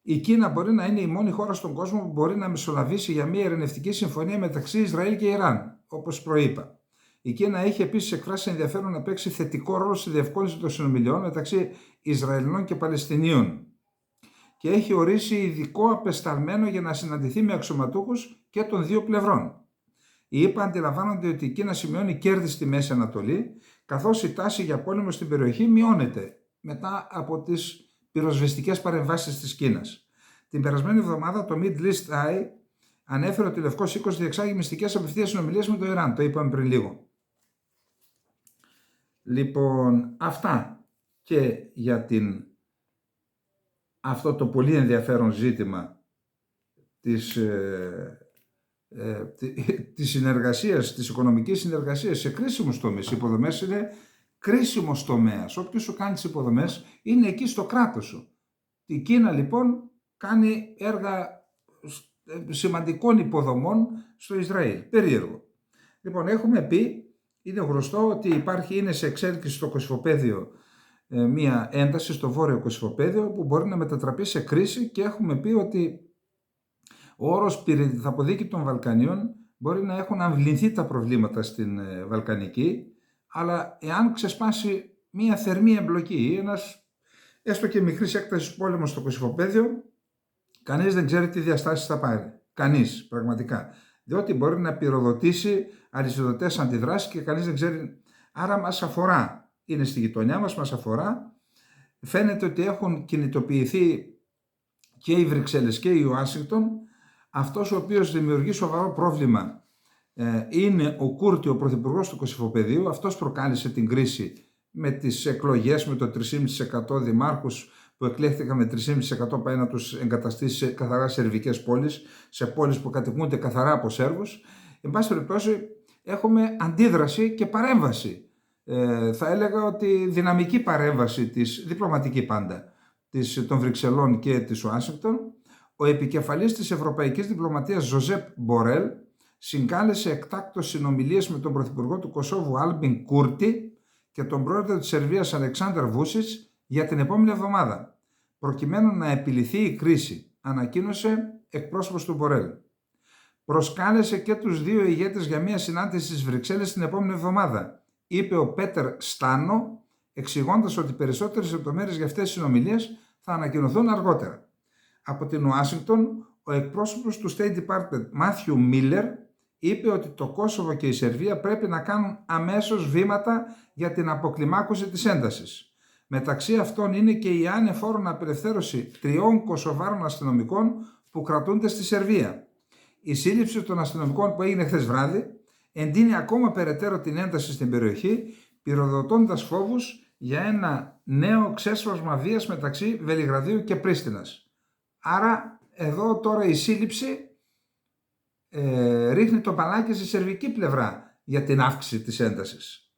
η Κίνα μπορεί να είναι η μόνη χώρα στον κόσμο που μπορεί να μεσολαβήσει για μια ειρηνευτική συμφωνία μεταξύ Ισραήλ και Ιράν, όπως προείπα. Η Κίνα έχει επίσης εκφράσει ενδιαφέρον να παίξει θετικό ρόλο στη διευκόλυνση των συνομιλιών μεταξύ Ισραηλινών και Παλαιστινίων και έχει ορίσει ειδικό απεσταλμένο για να συναντηθεί με αξιωματούχους και των δύο πλευρών. Οι ΗΠΑ αντιλαμβάνονται ότι η Κίνα σημειώνει κέρδη στη Μέση Ανατολή, καθώς η τάση για πόλεμο στην περιοχή μειώνεται μετά από τις πυροσβεστικές παρεμβάσεις της Κίνας. Την περασμένη εβδομάδα το Middle East Eye ανέφερε ότι ο Λευκός Οίκος διεξάγει μυστικές απευθείας συνομιλίες με το Ιράν. Το είπαμε πριν λίγο. Λοιπόν, αυτά και για αυτό το πολύ ενδιαφέρον ζήτημα της συνεργασίας, της οικονομικής συνεργασίας σε κρίσιμους τομείς. Οι υποδομές είναι κρίσιμος τομέας. Όποιος σου κάνει τις υποδομές είναι εκεί στο κράτος σου. Η Κίνα λοιπόν κάνει έργα σημαντικών υποδομών στο Ισραήλ. Περίεργο. Λοιπόν, έχουμε πει, είναι γνωστό ότι είναι σε εξέλιξη στο Κωσυφοπαίδιο μία ένταση στο βόρειο Κωσυφοπαίδιο που μπορεί να μετατραπεί σε κρίση και έχουμε πει ότι ο όρος πυρηνική των Βαλκανίων μπορεί να έχουν αμβληνθεί τα προβλήματα στην Βαλκανική, αλλά εάν ξεσπάσει μία θερμή εμπλοκή ή ένας έστω και μικρής έκτασης πόλεμος στο Κωσυφοπαίδιο, κανείς δεν ξέρει τι διαστάσεις θα πάρει. Κανείς, πραγματικά. Διότι μπορεί να πυροδοτήσει αλυσιδωτές αντιδράσεις και κανείς δεν ξέρει. Άρα μας αφορά. Είναι στη γειτονιά μας αφορά. Φαίνεται ότι έχουν κινητοποιηθεί και οι Βρυξέλλες και η Ουάσιγκτον. Αυτός ο οποίος δημιουργεί σοβαρό πρόβλημα είναι ο Κούρτι, ο πρωθυπουργός του Κωσυφοπεδίου. Αυτός προκάλεσε την κρίση με τις εκλογές, με το 3,5% δημάρχους που εκλέχθηκαν με 3,5% πάει να τους εγκαταστήσει σε καθαρά σερβικές πόλεις, σε πόλεις που κατοικούνται καθαρά από Σέρβους. Εν πάση περιπτώσει έχουμε αντίδραση και παρέμβαση. Θα έλεγα ότι δυναμική παρέμβαση, διπλωματική πάντα, των Βρυξελών και της Ουάσιγκτον. Ο επικεφαλής της Ευρωπαϊκής Διπλωματίας Ζωζέπ Μπορέλ συγκάλεσε εκτάκτως συνομιλίες με τον Πρωθυπουργό του Κωσόβου Άλμπιν Κούρτι και τον Πρόεδρο της Σερβίας Αλεξάνδρ Βούσιτς για την επόμενη εβδομάδα, προκειμένου να επιληθεί η κρίση, ανακοίνωσε εκπρόσωπος του Μπορέλ. Προσκάλεσε και τους δύο ηγέτες για μια συνάντηση στις Βρυξέλλες την επόμενη εβδομάδα, είπε ο Πέτερ Στάνο, εξηγώντας ότι περισσότερες λεπτομέρειες για αυτές τις συνομιλίες θα ανακοινωθούν αργότερα. Από την Ουάσιγκτον, ο εκπρόσωπος του State Department Μάθιου Μίλλερ είπε ότι το Κόσοβο και η Σερβία πρέπει να κάνουν αμέσως βήματα για την αποκλιμάκωση της έντασης. Μεταξύ αυτών είναι και η ανεφόρον απελευθέρωση 3 Κωσοβάρων αστυνομικών που κρατούνται στη Σερβία. Η σύλληψη των αστυνομικών που έγινε χθες βράδυ εντείνει ακόμα περαιτέρω την ένταση στην περιοχή, πυροδοτώντας φόβους για ένα νέο ξέσπασμα βίας μεταξύ Βελιγραδίου και Πρίστινας. Άρα εδώ τώρα η σύλληψη ρίχνει το μπαλάκι στη σερβική πλευρά για την αύξηση της έντασης.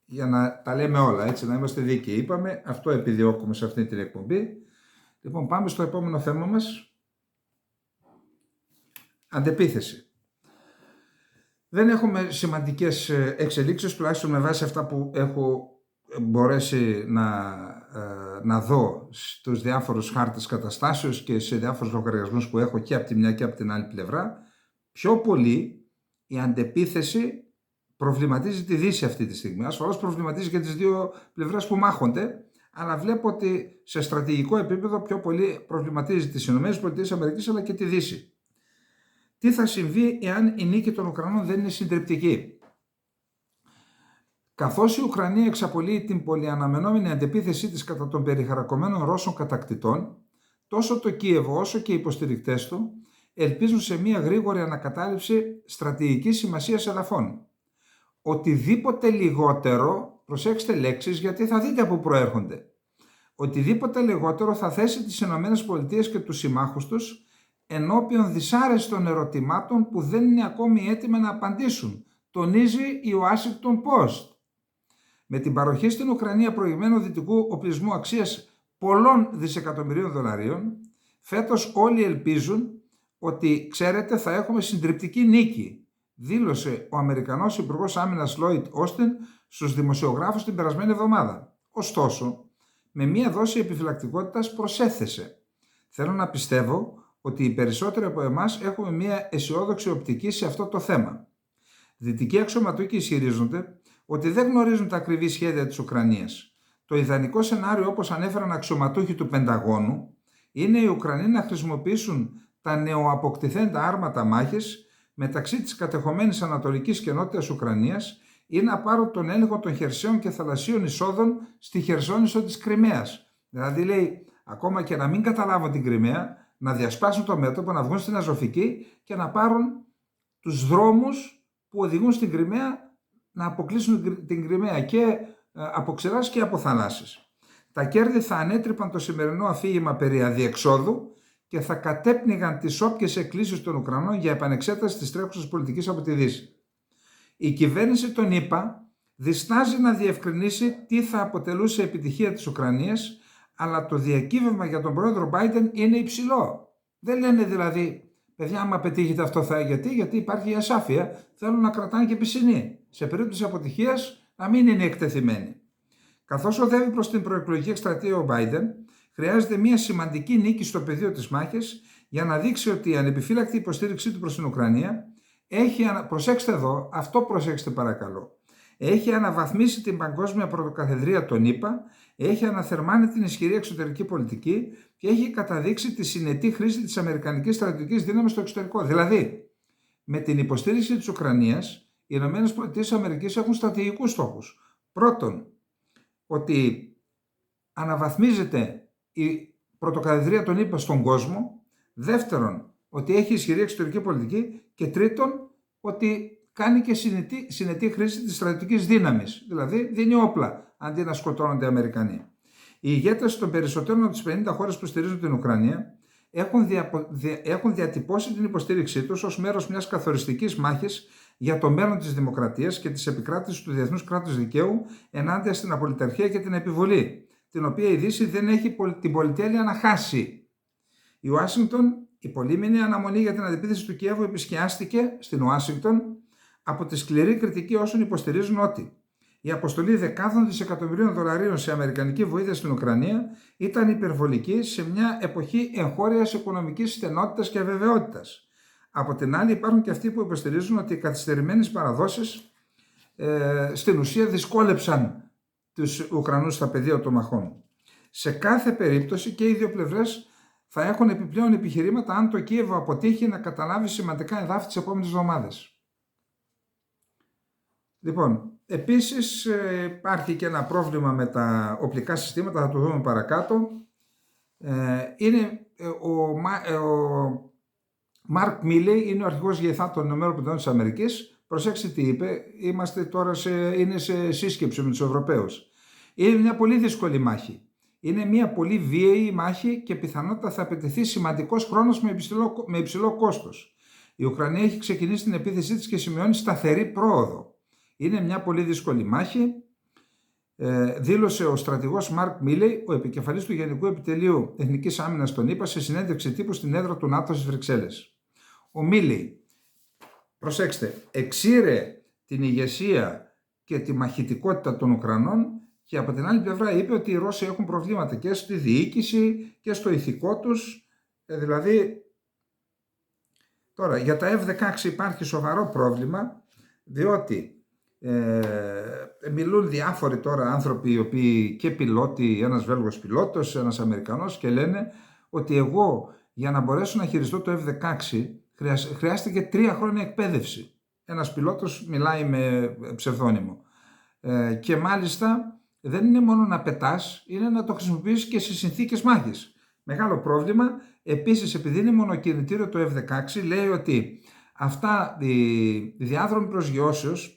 Για να τα λέμε όλα, έτσι, να είμαστε δίκαιοι. Είπαμε, αυτό επιδιώκουμε σε αυτή την εκπομπή. Λοιπόν, πάμε στο επόμενο θέμα μας. Αντεπίθεση. Δεν έχουμε σημαντικές εξελίξεις, τουλάχιστον με βάση αυτά που έχω μπορέσει να δω στους διάφορους χάρτες καταστάσεως και σε διάφορους λογαριασμούς που έχω και από τη μια και από την άλλη πλευρά. Πιο πολύ η αντεπίθεση προβληματίζει τη Δύση αυτή τη στιγμή. Ασφαλώς προβληματίζει και τις δύο πλευρές που μάχονται, αλλά βλέπω ότι σε στρατηγικό επίπεδο πιο πολύ προβληματίζει τις ΗΠΑ αλλά και τη Δύση. Τι θα συμβεί εάν η νίκη των Ουκρανών δεν είναι συντριπτική? Καθώς η Ουκρανία εξαπολύει την πολυαναμενόμενη αντεπίθεσή της κατά των περιχαρακωμένων Ρώσων κατακτητών, τόσο το Κίεβο όσο και οι υποστηρικτές του ελπίζουν σε μια γρήγορη ανακατάληψη στρατηγικής σημασίας εδαφών. Οτιδήποτε λιγότερο, προσέξτε λέξεις γιατί θα δείτε από πού προέρχονται, οτιδήποτε λιγότερο θα θέσει τις ΗΠΑ και τους συμμάχους τους ενώπιον δυσάρεστων ερωτημάτων που δεν είναι ακόμη έτοιμα να απαντήσουν, τονίζει η Washington Post. Με την παροχή στην Ουκρανία προηγμένου δυτικού οπλισμού αξίας πολλών δισεκατομμυρίων δολαρίων, φέτος όλοι ελπίζουν ότι, ξέρετε, θα έχουμε συντριπτική νίκη, δήλωσε ο Αμερικανός Υπουργός Άμυνας Lloyd Austin στους δημοσιογράφους την περασμένη εβδομάδα. Ωστόσο, με μία δόση επιφυλακτικότητας προσέθεσε: Θέλω να πιστεύω ότι οι περισσότεροι από εμάς έχουμε μια αισιόδοξη οπτική σε αυτό το θέμα. Δυτικοί αξιωματούχοι ισχυρίζονται ότι δεν γνωρίζουν τα ακριβή σχέδια της Ουκρανίας. Το ιδανικό σενάριο, όπως ανέφεραν αξιωματούχοι του Πενταγώνου, είναι οι Ουκρανοί να χρησιμοποιήσουν τα νεοαποκτηθέντα άρματα μάχης μεταξύ της κατεχομένης ανατολικής και νότιας Ουκρανίας ή να πάρουν τον έλεγχο των χερσαίων και θαλασσίων εισόδων στη Χερσόνησο της Κριμαίας. Δηλαδή, λέει, ακόμα και να μην καταλάβουν την Κριμαία, να διασπάσουν το μέτωπο, να βγουν στην Αζωφική και να πάρουν τους δρόμους που οδηγούν στην Κριμαία, να αποκλείσουν την Κριμαία και από ξεράς και από θαλάσσες. Τα κέρδη θα ανέτρεπαν το σημερινό αφήγημα περί αδιεξόδου και θα κατέπνιγαν τις όποιες εκκλήσεις των Ουκρανών για επανεξέταση της τρέχουσας πολιτικής από τη Δύση. Η κυβέρνηση των ΗΠΑ διστάζει να διευκρινίσει τι θα αποτελούσε επιτυχία της Ουκρανίας, αλλά το διακύβευμα για τον πρόεδρο Biden είναι υψηλό. Δεν λένε δηλαδή, παιδιά, άμα πετύχετε αυτό θα γιατί υπάρχει η ασάφεια, θέλουν να κρατάνε και πισινή. Σε περίπτωση αποτυχίας να μην είναι εκτεθειμένοι. Καθώς οδεύει προς την προεκλογική εκστρατεία ο Biden, χρειάζεται μια σημαντική νίκη στο πεδίο της μάχης για να δείξει ότι η ανεπιφύλακτη υποστήριξή του προς την Ουκρανία έχει, προσέξτε εδώ, αυτό προσέξτε παρακαλώ, έχει αναβαθμίσει την παγκόσμια πρωτοκαθεδρία των ΗΠΑ, έχει αναθερμάνει την ισχυρή εξωτερική πολιτική και έχει καταδείξει τη συνετή χρήση της αμερικανικής στρατιωτικής δύναμης στο εξωτερικό. Δηλαδή, με την υποστήριξη της Ουκρανίας, οι ΗΠΑ έχουν στρατηγικούς στόχους. Πρώτον, ότι αναβαθμίζεται η πρωτοκαθεδρία των ΗΠΑ στον κόσμο. Δεύτερον, ότι έχει ισχυρή εξωτερική πολιτική. Και τρίτον, ότι κάνει και συνετή χρήση της στρατιωτικής δύναμης. Δηλαδή, δίνει όπλα αντί να σκοτώνονται οι Αμερικανοί. Οι ηγέτες των περισσότερων από τις 50 χώρες που στηρίζουν την Ουκρανία έχουν διατυπώσει την υποστήριξή τους ως μέρος μιας καθοριστικής μάχης για το μέλλον της δημοκρατίας και της επικράτησης του διεθνούς κράτους δικαίου ενάντια στην απολυταρχία και την επιβολή, την οποία η Δύση δεν έχει την πολυτέλεια να χάσει. Η Ουάσιγκτον, η πολύμηνη αναμονή για την αντεπίθεση του Κιέβου επισκιάστηκε στην Ουάσιγκτον από τη σκληρή κριτική όσων υποστηρίζουν ότι η αποστολή δεκάδων δισεκατομμυρίων δολαρίων σε αμερικανική βοήθεια στην Ουκρανία ήταν υπερβολική σε μια εποχή εγχώριας οικονομικής στενότητας και αβεβαιότητας. Από την άλλη, υπάρχουν και αυτοί που υποστηρίζουν ότι οι καθυστερημένες παραδόσεις στην ουσία δυσκόλεψαν τους Ουκρανούς στα πεδία των μαχών. Σε κάθε περίπτωση και οι δύο πλευρές θα έχουν επιπλέον επιχειρήματα αν το Κίεβο αποτύχει να καταλάβει σημαντικά εδάφη τις επόμενες εβδομάδες. Λοιπόν, επίσης υπάρχει και ένα πρόβλημα με τα οπλικά συστήματα, θα το δούμε παρακάτω. Είναι ο Μαρκ Μίλεϊ, είναι ο αρχηγός ΓΕΘΑ των ΗΠΑ. Προσέξτε τι είπε, είναι σε σύσκεψη με τους Ευρωπαίους. Είναι μια πολύ δύσκολη μάχη. Είναι μια πολύ βίαιη μάχη και πιθανότατα θα απαιτηθεί σημαντικός χρόνος με υψηλό κόστος. Η Ουκρανία έχει ξεκινήσει την επίθεσή της και σημειώνει σταθερή πρόοδο. Είναι μια πολύ δύσκολη μάχη, δήλωσε ο στρατηγός Μαρκ Μίλεϊ, ο επικεφαλής του Γενικού Επιτελείου Εθνικής Άμυνας των ΗΠΑ, σε συνέντευξη τύπου στην έδρα του ΝΑΤΟ στις Βρυξέλλες. Ο Μίλεϊ, προσέξτε, εξήρε την ηγεσία και τη μαχητικότητα των Ουκρανών και από την άλλη πλευρά είπε ότι οι Ρώσοι έχουν προβλήματα και στη διοίκηση και στο ηθικό τους. Δηλαδή, τώρα για τα F-16 υπάρχει σοβαρό πρόβλημα, διότι μιλούν διάφοροι τώρα άνθρωποι οι οποίοι και πιλότοι, ένας Βέλγος πιλότος, ένας Αμερικανός, και λένε ότι εγώ για να μπορέσω να χειριστώ το F-16 χρειάστηκε 3 χρόνια εκπαίδευση. Ένας πιλότος μιλάει με ψευδόνυμο. Και μάλιστα δεν είναι μόνο να πετάς, είναι να το χρησιμοποιήσεις και σε συνθήκες μάχης. Μεγάλο πρόβλημα. Επίσης, επειδή είναι μονοκινητήριο το F-16, λέει ότι αυτά οι διάδρομοι προσγειώσεως,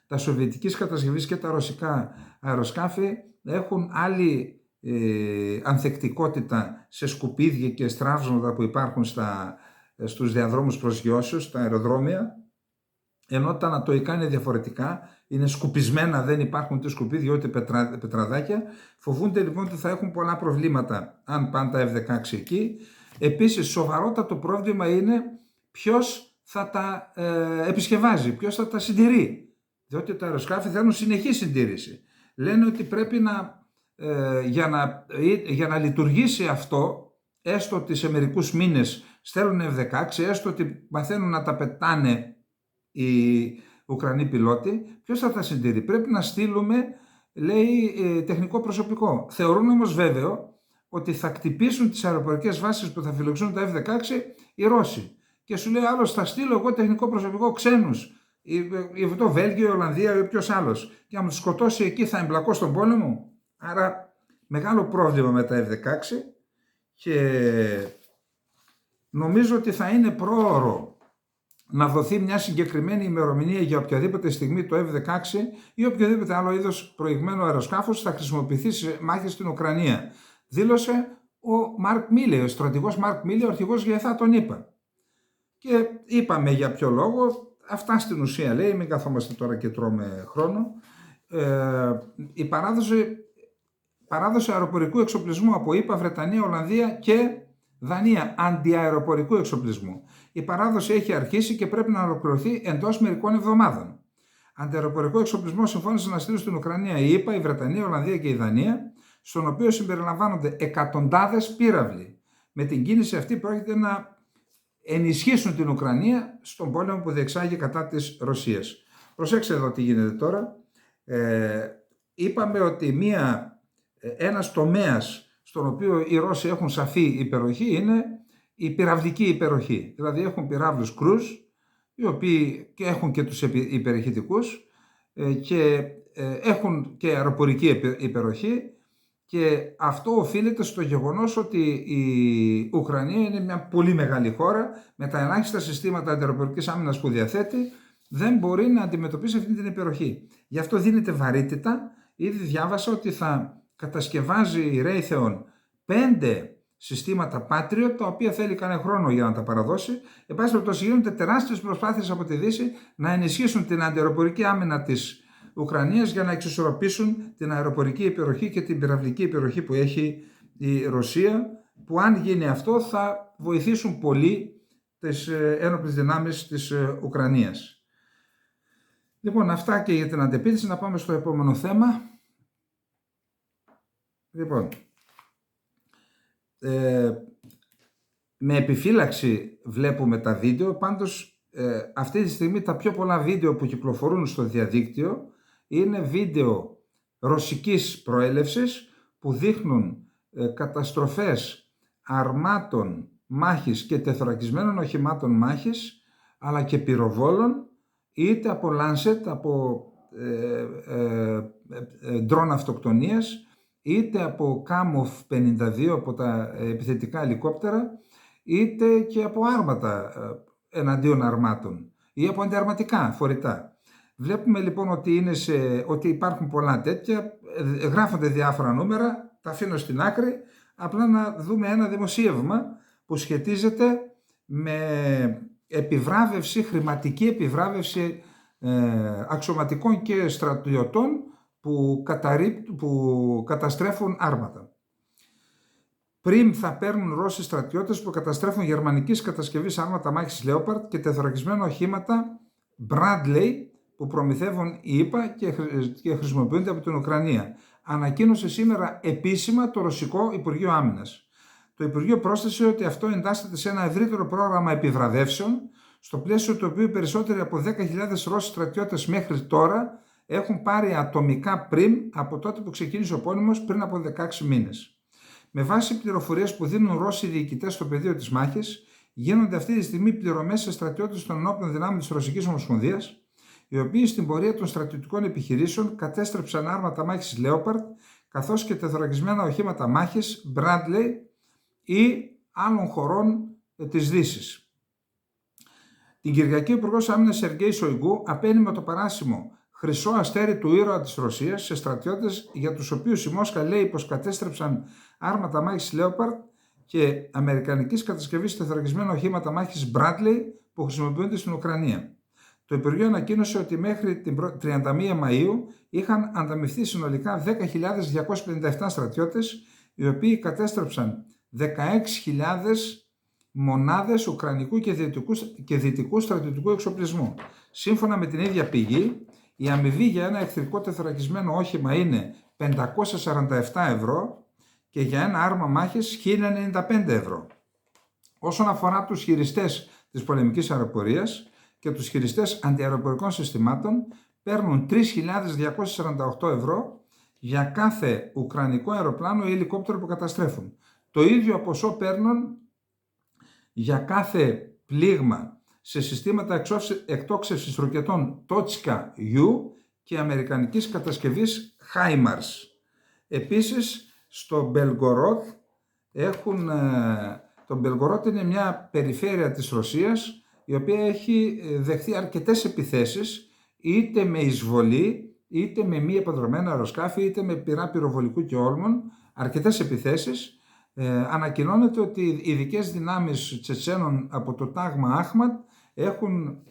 τα σοβιετικής κατασκευής και τα ρωσικά αεροσκάφη έχουν άλλη ανθεκτικότητα σε σκουπίδια και στράβσματα που υπάρχουν στους διαδρόμους προσγειώσεως, στα αεροδρόμια, ενώ τα ανατοϊκά είναι διαφορετικά, είναι σκουπισμένα, δεν υπάρχουν ούτε σκουπίδια ούτε πετραδάκια. Φοβούνται λοιπόν ότι θα έχουν πολλά προβλήματα αν πάνε τα F-16 εκεί. Επίσης, σοβαρότατο πρόβλημα είναι ποιος θα τα επισκευάζει, ποιος θα τα συντηρεί. Διότι τα αεροσκάφη θέλουν συνεχή συντήρηση. Λένε ότι πρέπει για να λειτουργήσει αυτό, έστω ότι σε μερικούς μήνες στέλνουν F-16, έστω ότι μαθαίνουν να τα πετάνε οι Ουκρανοί πιλότοι, ποιος θα τα συντηρεί? Πρέπει να στείλουμε, λέει, τεχνικό προσωπικό. Θεωρούν όμως βέβαιο ότι θα κτυπήσουν τις αεροπορικές βάσεις που θα φιλοξενούν τα F-16 οι Ρώσοι. Και σου λέει άλλος, θα στείλω εγώ τεχνικό προσωπικό ξένους, το Βέλγιο, η Ολλανδία ή ποιος άλλος, και αν τους σκοτώσει εκεί θα εμπλακώ στον πόλεμο. Άρα μεγάλο πρόβλημα με τα F-16 και νομίζω ότι θα είναι πρόωρο να δοθεί μια συγκεκριμένη ημερομηνία για οποιαδήποτε στιγμή το F-16 ή οποιοδήποτε άλλο είδος προηγμένου αεροσκάφους θα χρησιμοποιηθεί σε μάχες στην Ουκρανία. Δήλωσε ο Μαρκ Μίλε, ο στρατηγός Μαρκ Μίλε, ο αρχηγός ΓΕΘΑ, τον είπα. Και είπαμε για ποιο λόγο. Αυτά στην ουσία λέει, μην καθόμαστε τώρα και τρώμε χρόνο. Η παράδοση αεροπορικού εξοπλισμού από ΗΠΑ, Βρετανία, Ολλανδία και Δανία, αντιαεροπορικού εξοπλισμού. Η παράδοση έχει αρχίσει και πρέπει να ολοκληρωθεί εντός μερικών εβδομάδων. Αντιαεροπορικό εξοπλισμό συμφώνησαν να στείλουν στην Ουκρανία η ΗΠΑ, η Βρετανία, η Ολλανδία και η Δανία, στον οποίο συμπεριλαμβάνονται εκατοντάδες πύραυλοι. Με την κίνηση αυτή πρόκειται να ενισχύσουν την Ουκρανία στον πόλεμο που διεξάγει κατά της Ρωσίας. Προσέξτε εδώ τι γίνεται τώρα. Είπαμε ότι ένας τομέας στον οποίο οι Ρώσοι έχουν σαφή υπεροχή είναι η πυραυλική υπεροχή. Δηλαδή έχουν πυράβλους κρούζ, οι οποίοι και έχουν και τους υπερηχητικούς και έχουν και αεροπορική υπεροχή, και αυτό οφείλεται στο γεγονός ότι η Ουκρανία είναι μια πολύ μεγάλη χώρα με τα ελάχιστα συστήματα αντιαεροπορικής άμυνας που διαθέτει, δεν μπορεί να αντιμετωπίσει αυτή την υπεροχή. Γι' αυτό δίνεται βαρύτητα. Ήδη διάβασα ότι θα κατασκευάζει η Raytheon 5 συστήματα Patriot, τα οποία θέλει κανένα χρόνο για να τα παραδώσει. Εν πάση περιπτώσει, γίνονται τεράστιες προσπάθειες από τη Δύση να ενισχύσουν την αντιαεροπορική άμυνα της Ουκρανίας για να εξισορροπήσουν την αεροπορική υπεροχή και την πυραυλική υπεροχή που έχει η Ρωσία, που αν γίνει αυτό θα βοηθήσουν πολύ τις ένοπλες δυνάμεις της Ουκρανίας. Λοιπόν, αυτά και για την αντεπίθεση. Να πάμε στο επόμενο θέμα. Λοιπόν, με επιφύλαξη βλέπουμε τα βίντεο, πάντως αυτή τη στιγμή τα πιο πολλά βίντεο που κυκλοφορούν στο διαδίκτυο είναι βίντεο ρωσικής προέλευσης που δείχνουν καταστροφές αρμάτων μάχης και τεθωρακισμένων οχημάτων μάχης, αλλά και πυροβόλων, είτε από Lancet, από ντρόν αυτοκτονίας, είτε από Kamov 52, από τα επιθετικά ελικόπτερα, είτε και από άρματα εναντίον αρμάτων ή από αντιαρματικά φορητά. Βλέπουμε λοιπόν ότι υπάρχουν πολλά τέτοια, γράφονται διάφορα νούμερα, τα αφήνω στην άκρη, απλά να δούμε ένα δημοσίευμα που σχετίζεται με επιβράβευση, χρηματική επιβράβευση αξιωματικών και στρατιωτών που καταστρέφουν άρματα. Πριν θα παίρνουν Ρώσοι στρατιώτες που καταστρέφουν γερμανικής κατασκευής άρματα μάχης Leopard και τεθωρακισμένα οχήματα Bradley που προμηθεύουν οι ΗΠΑ και χρησιμοποιούνται από την Ουκρανία. Ανακοίνωσε σήμερα επίσημα το Ρωσικό Υπουργείο Άμυνας. Το Υπουργείο πρόσθεσε ότι αυτό εντάσσεται σε ένα ευρύτερο πρόγραμμα επιβραβεύσεων, στο πλαίσιο του οποίου περισσότεροι από 10.000 Ρώσοι στρατιώτες μέχρι τώρα έχουν πάρει ατομικά πριμ από τότε που ξεκίνησε ο πόλεμος πριν από 16 μήνες. Με βάση πληροφορίες που δίνουν Ρώσοι διοικητές στο πεδίο της μάχης, γίνονται αυτή τη στιγμή πληρωμές σε στρατιώτες των ενόπλων δυνάμεων της Ρωσικής Ομοσπονδίας, οι οποίοι στην πορεία των στρατιωτικών επιχειρήσεων κατέστρεψαν άρματα μάχης Leopard, καθώς και τεθωρακισμένα οχήματα μάχης Bradley ή άλλων χωρών της Δύσης. Την Κυριακή, ο Υπουργός Άμυνας Σεργέη Σοϊγκού απένιμε το παράσημο χρυσό αστέρι του ήρωα της Ρωσίας σε στρατιώτες για τους οποίους η Μόσχα λέει πως κατέστρεψαν άρματα μάχης Leopard και αμερικανικής κατασκευής τεθωρακισμένα οχήματα μάχης Bradley που χρησιμοποιούνται στην Ουκρανία. Το Υπουργείο ανακοίνωσε ότι μέχρι την 31 Μαΐου είχαν ανταμυφθεί συνολικά 10.257 στρατιώτες, οι οποίοι κατέστρεψαν 16.000 μονάδες ουκρανικού και δυτικού στρατιωτικού εξοπλισμού. Σύμφωνα με την ίδια πηγή, η αμοιβή για ένα εχθρικό τεθωρακισμένο όχημα είναι 547 ευρώ και για ένα άρμα μάχης 1.095 ευρώ. Όσον αφορά τους χειριστές της πολεμικής αεροπορίας και τους χειριστές αντιαεροπορικών συστημάτων, παίρνουν 3.248 ευρώ για κάθε ουκρανικό αεροπλάνο ή ελικόπτερο που καταστρέφουν. Το ίδιο ποσό παίρνουν για κάθε πλήγμα σε συστήματα εκτόξευσης ροκετών Τότσικα U και αμερικανικής κατασκευής HIMARS. Επίσης, στο Μπελγκορόντ το Μπελγκορόντ είναι μια περιφέρεια της Ρωσίας η οποία έχει δεχθεί αρκετές επιθέσεις, είτε με εισβολή, είτε με μη επανδρομένα αεροσκάφη, είτε με πυρά πυροβολικού και όλμων, αρκετές επιθέσεις. Ανακοινώνεται ότι οι ειδικές δυνάμεις Τσετσένων από το τάγμα Άχματ έχουν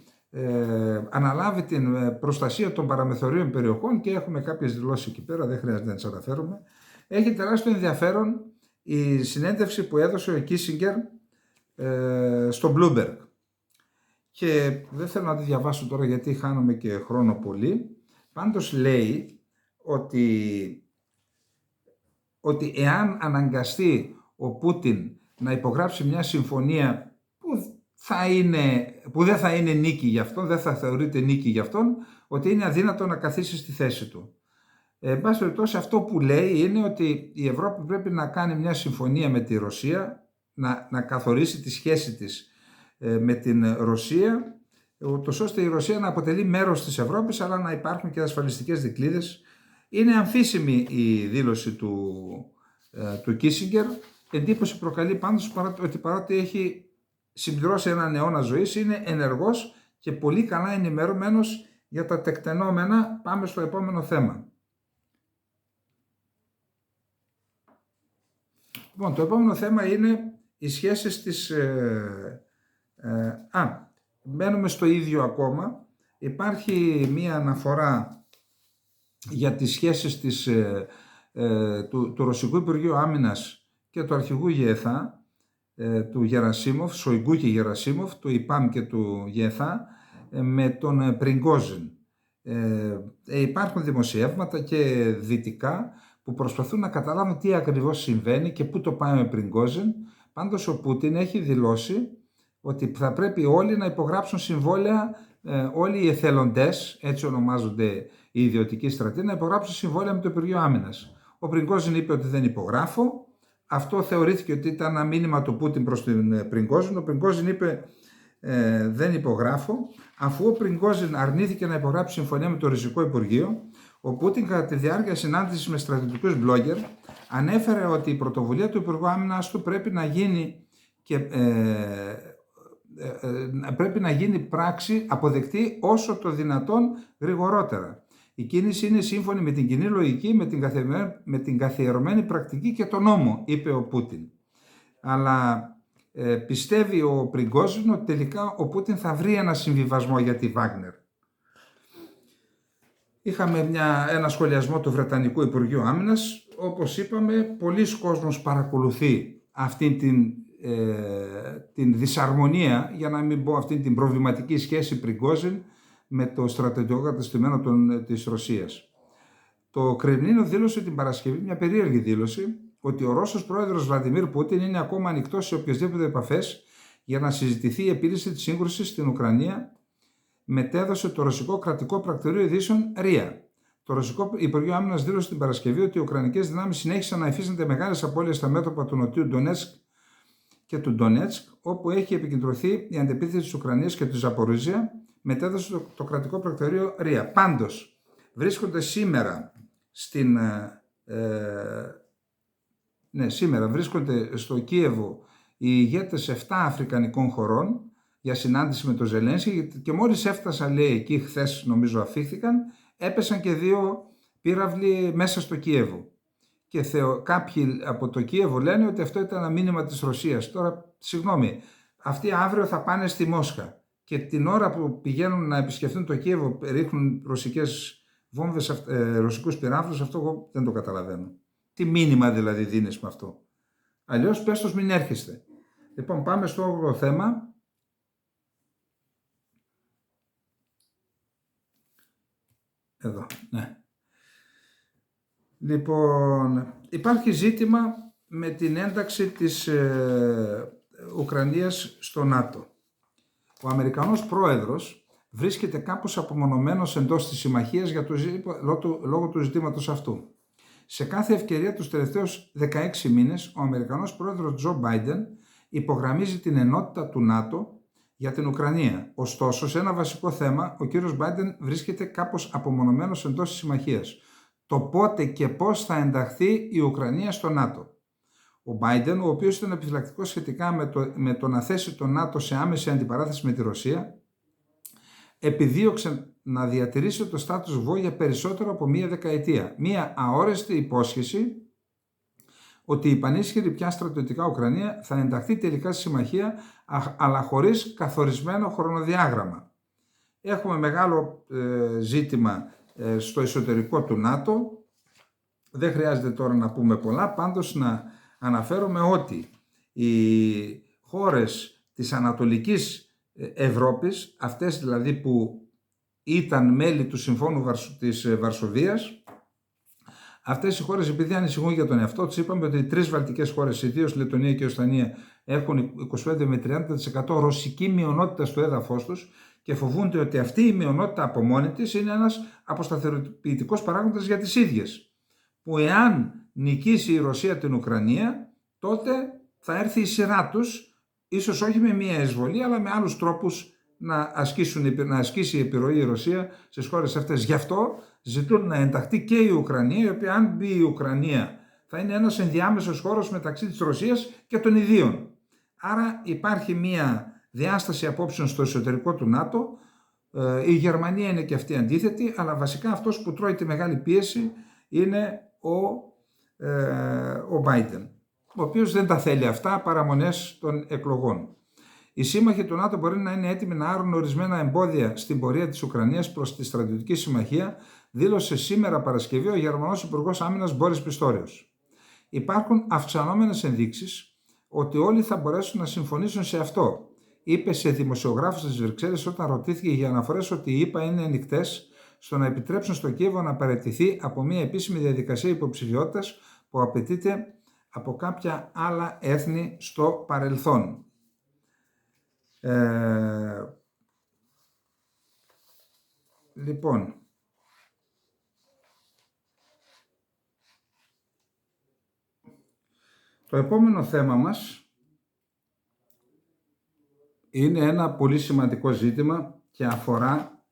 αναλάβει την προστασία των παραμεθορίων περιοχών και έχουμε κάποιες δηλώσεις εκεί πέρα, δεν χρειάζεται να τις αναφέρουμε. Έχει τεράστιο ενδιαφέρον η συνέντευξη που έδωσε ο Κίσινγκερ στο Bloomberg. Και δεν θέλω να τη διαβάσω τώρα γιατί χάνομαι και χρόνο πολύ. Πάντως λέει ότι εάν αναγκαστεί ο Πούτιν να υπογράψει μια συμφωνία που δεν θα είναι νίκη για αυτόν, δεν θα θεωρείται νίκη για αυτόν, ότι είναι αδύνατο να καθίσει στη θέση του. Εν πάση περιπτώσει, αυτό που λέει είναι ότι η Ευρώπη πρέπει να κάνει μια συμφωνία με τη Ρωσία, να καθορίσει τη σχέση της με την Ρωσία, ούτως ώστε η Ρωσία να αποτελεί μέρος της Ευρώπης, αλλά να υπάρχουν και ασφαλιστικές δικλείδες. Είναι αμφίσιμη η δήλωση του Κίσινγκερ. Εντύπωση προκαλεί πάντως ότι παρότι έχει συμπληρώσει έναν αιώνα ζωής, είναι ενεργός και πολύ καλά ενημερωμένος για τα τεκτενόμενα. Πάμε στο επόμενο θέμα. Λοιπόν, το επόμενο θέμα είναι οι σχέσεις της... μένουμε στο ίδιο ακόμα. Υπάρχει μία αναφορά για τις σχέσεις του Ρωσικού Υπουργείου Άμυνας και του αρχηγού ΓΕΘΑ, του Γερασίμοφ, Σοϊγκού και Γερασίμοφ, του ΙΠΑΜ και του ΓΕΘΑ, με τον Πριγκόζιν. Υπάρχουν δημοσιεύματα και δυτικά που προσπαθούν να καταλάβουν τι ακριβώς συμβαίνει και πού το πάει με Πριγκόζιν. Πάντως ο Πούτιν έχει δηλώσει ότι θα πρέπει όλοι να υπογράψουν συμβόλαια, όλοι οι εθελοντές, έτσι ονομάζονται οι ιδιωτικοί στρατοί, να υπογράψουν συμβόλαια με το Υπουργείο Άμυνας. Ο Πριγκόζιν είπε ότι δεν υπογράφω. Αυτό θεωρήθηκε ότι ήταν ένα μήνυμα του Πούτιν προς τον Πριγκόζιν. Ο Πριγκόζιν είπε δεν υπογράφω. Αφού ο Πριγκόζιν αρνήθηκε να υπογράψει συμφωνία με το Ρωσικό Υπουργείο, ο Πούτιν κατά τη διάρκεια συνάντησης με στρατιωτικούς blogger ανέφερε ότι η πρωτοβουλία του Υπουργού Άμυνας του πρέπει να γίνει και πρέπει να γίνει πράξη αποδεκτή όσο το δυνατόν γρηγορότερα. Η κίνηση είναι σύμφωνη με την κοινή λογική, με την καθιερωμένη πρακτική και τον νόμο, είπε ο Πούτιν. Αλλά πιστεύει ο Πριγκόζιν ότι τελικά ο Πούτιν θα βρει ένα συμβιβασμό για τη Βάγνερ. Είχαμε ένα σχολιασμό του Βρετανικού Υπουργείου Άμυνας. Όπως είπαμε, πολλοί κόσμος παρακολουθεί αυτή την δυσαρμονία, για να μην πω αυτή την προβληματική σχέση Πριγκόζιν με το στρατιωτικό κατεστημένο της Ρωσίας. Το Κρεμλίνο δήλωσε την Παρασκευή μια περίεργη δήλωση ότι ο Ρώσος πρόεδρος Βλαντιμίρ Πούτιν είναι ακόμα ανοιχτός σε οποιασδήποτε επαφές για να συζητηθεί η επίλυση της σύγκρουσης στην Ουκρανία, μετέδωσε το Ρωσικό Κρατικό Πρακτορείο Ειδήσεων ΡΙΑ. Το Ρωσικό Υπουργείο Άμυνας δήλωσε την Παρασκευή ότι οι Ουκρανικές δυνάμεις συνέχισαν να υφίστανται μεγάλες απώλειες στα μέτωπα του νοτιού Ντονέτσκ και του Ντονέτσκ, όπου έχει επικεντρωθεί η αντεπίθεση της Ουκρανίας και του Ζαπορίζια, μετέδωσε το Κρατικό Πρακτορείο ΡΙΑ. Πάντως, βρίσκονται σήμερα σήμερα βρίσκονται στο Κίεβο οι ηγέτες 7 αφρικανικών χωρών για συνάντηση με τον Ζελένσκι και μόλις έφτασαν, λέει, εκεί χθες, νομίζω αφήχθηκαν, έπεσαν και 2 πύραυλοι μέσα στο Κίεβο. Και κάποιοι από το Κίεβο λένε ότι αυτό ήταν ένα μήνυμα της Ρωσίας. Τώρα, συγγνώμη, αυτοί αύριο θα πάνε στη Μόσχα και την ώρα που πηγαίνουν να επισκεφθούν το Κίεβο ρίχνουν ρωσικές βόμβες, ρωσικούς πυράβλους, αυτό εγώ δεν το καταλαβαίνω. Τι μήνυμα δηλαδή δίνεις με αυτό? Αλλιώς πες τους μην έρχεστε. Λοιπόν, πάμε στο 8ο θέμα. Εδώ, ναι. Λοιπόν, υπάρχει ζήτημα με την ένταξη της Ουκρανίας στο ΝΑΤΟ. Ο Αμερικανός πρόεδρος βρίσκεται κάπως απομονωμένος εντός της συμμαχίας λόγω του ζητήματος αυτού. Σε κάθε ευκαιρία τους τελευταίους 16 μήνες, ο Αμερικανός πρόεδρος Τζο Μπάιντεν υπογραμμίζει την ενότητα του ΝΑΤΟ για την Ουκρανία. Ωστόσο, σε ένα βασικό θέμα, ο κύριος Μπάιντεν βρίσκεται κάπως απομονωμένος εντός της συμμαχίας. Το πότε και πώς θα ενταχθεί η Ουκρανία στο ΝΑΤΟ. Ο Μπάιντεν, ο οποίος ήταν επιφυλακτικός σχετικά με το να θέσει το ΝΑΤΟ σε άμεση αντιπαράθεση με τη Ρωσία, επιδίωξε να διατηρήσει το status quo για περισσότερο από μία δεκαετία. Μία αόριστη υπόσχεση ότι η πανίσχυρη πια στρατιωτικά Ουκρανία θα ενταχθεί τελικά στη συμμαχία, αλλά χωρίς καθορισμένο χρονοδιάγραμμα. Έχουμε μεγάλο ζήτημα στο εσωτερικό του ΝΑΤΟ. Δεν χρειάζεται τώρα να πούμε πολλά, πάντως να αναφέρομαι ότι οι χώρες της Ανατολικής Ευρώπης, αυτές δηλαδή που ήταν μέλη του Συμφώνου της Βαρσοβίας, αυτές οι χώρες, επειδή ανησυχούν για τον εαυτό τους, είπαμε ότι οι τρεις βαλτικές χώρες, ιδίως Λεττονία και Οστανία, έχουν 25 με 30% ρωσική μειονότητα στο έδαφος τους και φοβούνται ότι αυτή η μειονότητα από μόνη της είναι ένας αποσταθεροποιητικός παράγοντας για τις ίδιες. Που εάν νικήσει η Ρωσία την Ουκρανία, τότε θα έρθει η σειρά τους, ίσως όχι με μία εισβολή, αλλά με άλλους τρόπους να ασκήσει επιρροή η Ρωσία στις χώρες αυτές. Γι' αυτό ζητούν να ενταχθεί και η Ουκρανία, η οποία αν μπει η Ουκρανία θα είναι ένας ενδιάμεσος χώρος μεταξύ της Ρωσίας και των ιδίων. Άρα υπάρχει μία διάσταση απόψεων στο εσωτερικό του ΝΑΤΟ. Η Γερμανία είναι και αυτή αντίθετη, αλλά βασικά αυτός που τρώει τη μεγάλη πίεση είναι ο Μπάιντεν, ο οποίος δεν τα θέλει αυτά, παραμονές των εκλογών. Οι σύμμαχοι του ΝΑΤΟ μπορεί να είναι έτοιμοι να άρουν ορισμένα εμπόδια στην πορεία της Ουκρανίας προς τη στρατιωτική συμμαχία, δήλωσε σήμερα Παρασκευή ο Γερμανός Υπουργός Άμυνας Μπόρις Πιστόριος. Υπάρχουν αυξανόμενες ενδείξεις ότι όλοι θα μπορέσουν να συμφωνήσουν σε αυτό, είπε σε δημοσιογράφους στις Βρυξέλλες όταν ρωτήθηκε για αναφορές ότι οι ΗΠΑ είναι ανοιχτές στο να επιτρέψουν στο Κίεβο να παραιτηθεί από μια επίσημη διαδικασία υποψηφιότητας που απαιτείται από κάποια άλλα έθνη στο παρελθόν. Λοιπόν, το επόμενο θέμα μας είναι ένα πολύ σημαντικό ζήτημα και αφορά,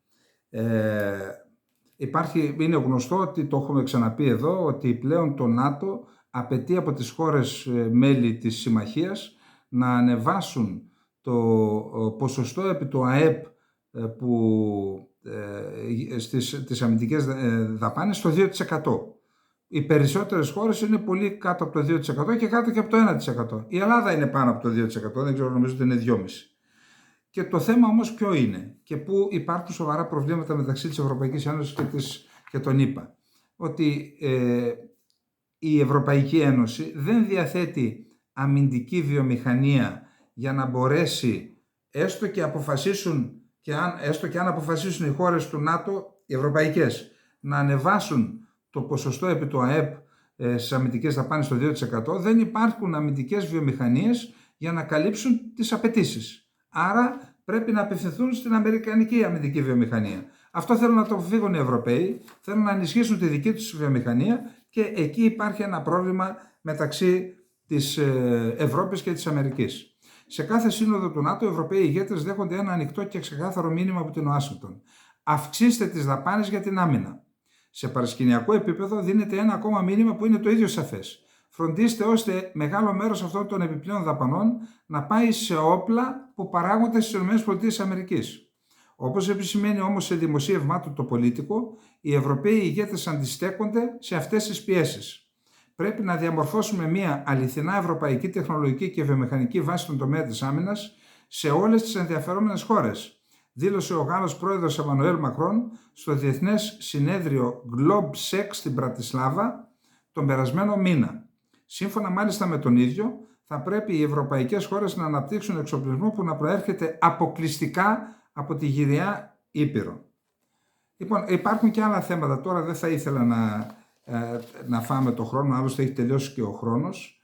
είναι γνωστό ότι το έχουμε ξαναπεί εδώ, ότι πλέον το ΝΑΤΟ απαιτεί από τις χώρες μέλη της συμμαχίας να ανεβάσουν το ποσοστό επί το ΑΕΠ στις αμυντικές δαπάνες στο 2%. Οι περισσότερες χώρες είναι πολύ κάτω από το 2% και κάτω και από το 1%. Η Ελλάδα είναι πάνω από το 2%, δεν ξέρω, νομίζω ότι είναι 2,5%. Και το θέμα όμως ποιο είναι και πού υπάρχουν σοβαρά προβλήματα μεταξύ της Ευρωπαϊκής Ένωσης και των ΗΠΑ. Ότι η Ευρωπαϊκή Ένωση δεν διαθέτει αμυντική βιομηχανία για να μπορέσει, έστω και αν αποφασίσουν οι χώρες του ΝΑΤΟ, οι ευρωπαϊκές, να ανεβάσουν το ποσοστό επί το ΑΕΠ στις αμυντικές δαπάνες στο 2%, δεν υπάρχουν αμυντικές βιομηχανίες για να καλύψουν τις απαιτήσεις. Άρα πρέπει να απευθυνθούν στην αμερικανική αμυντική βιομηχανία. Αυτό θέλουν να το αποφύγουν οι Ευρωπαίοι, θέλουν να ενισχύσουν τη δική τους βιομηχανία και εκεί υπάρχει ένα πρόβλημα μεταξύ της Ευρώπης και της Αμερικής. Σε κάθε σύνοδο του ΝΑΤΟ, οι Ευρωπαίοι ηγέτες δέχονται ένα ανοιχτό και ξεκάθαρο μήνυμα από την Ουάσιγκτον. Αυξήστε τις δαπάνες για την άμυνα. Σε παρασκηνιακό επίπεδο δίνεται ένα ακόμα μήνυμα που είναι το ίδιο σαφές. Φροντίστε ώστε μεγάλο μέρος αυτών των επιπλέον δαπανών να πάει σε όπλα που παράγονται στις ΗΠΑ. Όπως επισημαίνει όμως σε δημοσίευμά του το Πολίτικο, οι Ευρωπαίοι ηγέτες αντιστέκονται σε αυτές τις πιέσεις. Πρέπει να διαμορφώσουμε μια αληθινά ευρωπαϊκή τεχνολογική και βιομηχανική βάση στον τομέα της άμυνας σε όλες τις ενδιαφερόμενες χώρες, δήλωσε ο Γάλλος πρόεδρος Εμμανουέλ Μακρόν στο Διεθνές Συνέδριο GlobeSec στην Πρατισλάβα τον περασμένο μήνα. Σύμφωνα μάλιστα με τον ίδιο, θα πρέπει οι ευρωπαϊκές χώρες να αναπτύξουν εξοπλισμό που να προέρχεται αποκλειστικά από τη γυραιά Ήπειρο. Λοιπόν, υπάρχουν και άλλα θέματα. Τώρα δεν θα ήθελα να φάμε το χρόνο, άλλωστε έχει τελειώσει και ο χρόνος.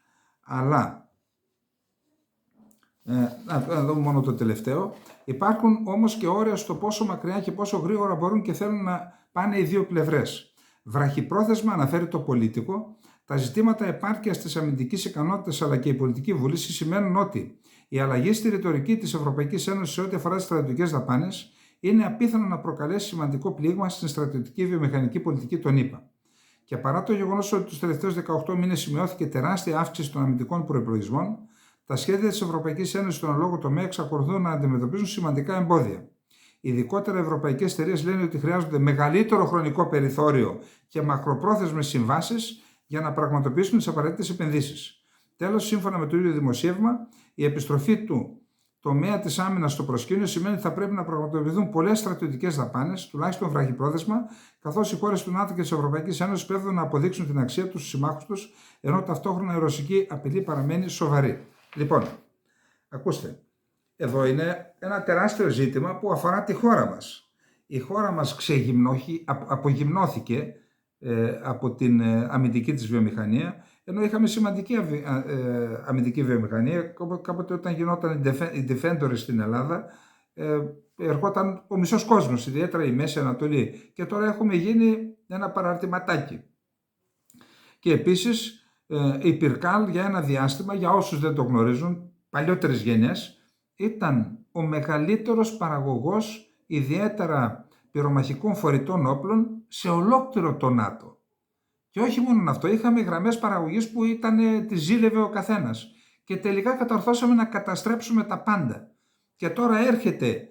Αλλά, να δούμε μόνο το τελευταίο, υπάρχουν όμως και όρια στο πόσο μακριά και πόσο γρήγορα μπορούν και θέλουν να πάνε οι δύο πλευρές. Βραχυπρόθεσμα, αναφέρει το Πολίτικο, τα ζητήματα επάρκειας της αμυντικής ικανότητας αλλά και η πολιτική βούληση σημαίνουν ότι η αλλαγή στη ρητορική της Ευρωπαϊκής Ένωσης σε ό,τι αφορά τις στρατιωτικές δαπάνες είναι απίθανο να προκαλέσει σημαντικό πλήγμα στην στρατιωτική βιομηχανική πολιτική των ΗΠΑ. Και παρά το γεγονός ότι τους τελευταίους 18 μήνες σημειώθηκε τεράστια αύξηση των αμυντικών προϋπολογισμών, τα σχέδια της Ευρωπαϊκής Ένωσης στον λόγο τομέα εξακολουθούν να αντιμετωπίζουν σημαντικά εμπόδια. Ειδικότερα, οι ευρωπαϊκές εταιρείες λένε ότι χρειάζονται μεγαλύτερο χρονικό περιθώριο και μακροπρόθεσμες συμβάσεις για να πραγματοποιήσουν τις απαραίτητες επενδύσεις. Τέλος, σύμφωνα με το ίδιο δημοσίευμα, η επιστροφή του τομέα της άμυνας στο προσκήνιο σημαίνει ότι θα πρέπει να πραγματοποιηθούν πολλές στρατιωτικές δαπάνες, τουλάχιστον βραχυπρόθεσμα, καθώς οι χώρες του ΝΑΤΟ και της Ευρωπαϊκής Ένωσης πέφτουν να αποδείξουν την αξία τους στους συμμάχους τους, ενώ ταυτόχρονα η ρωσική απειλή παραμένει σοβαρή. Λοιπόν, ακούστε, εδώ είναι ένα τεράστιο ζήτημα που αφορά τη χώρα μας. Η χώρα μας απογυμνώθηκε από την αμυντική της βιομηχανία, ενώ είχαμε σημαντική αμυντική βιομηχανία. Κάποτε όταν γινόταν η Defender στην Ελλάδα, ερχόταν ο μισός κόσμος, ιδιαίτερα η Μέση Ανατολή, και τώρα έχουμε γίνει ένα παραρτηματάκι. Και επίσης η Πυρκάλ για ένα διάστημα, για όσους δεν το γνωρίζουν, παλιότερες γενιές, ήταν ο μεγαλύτερος παραγωγός ιδιαίτερα πυρομαχικών φορητών όπλων σε ολόκληρο το ΝΑΤΟ. Και όχι μόνο αυτό, είχαμε γραμμές παραγωγής που τις ζήλευε ο καθένας. Και τελικά κατορθώσαμε να καταστρέψουμε τα πάντα. Και τώρα έρχεται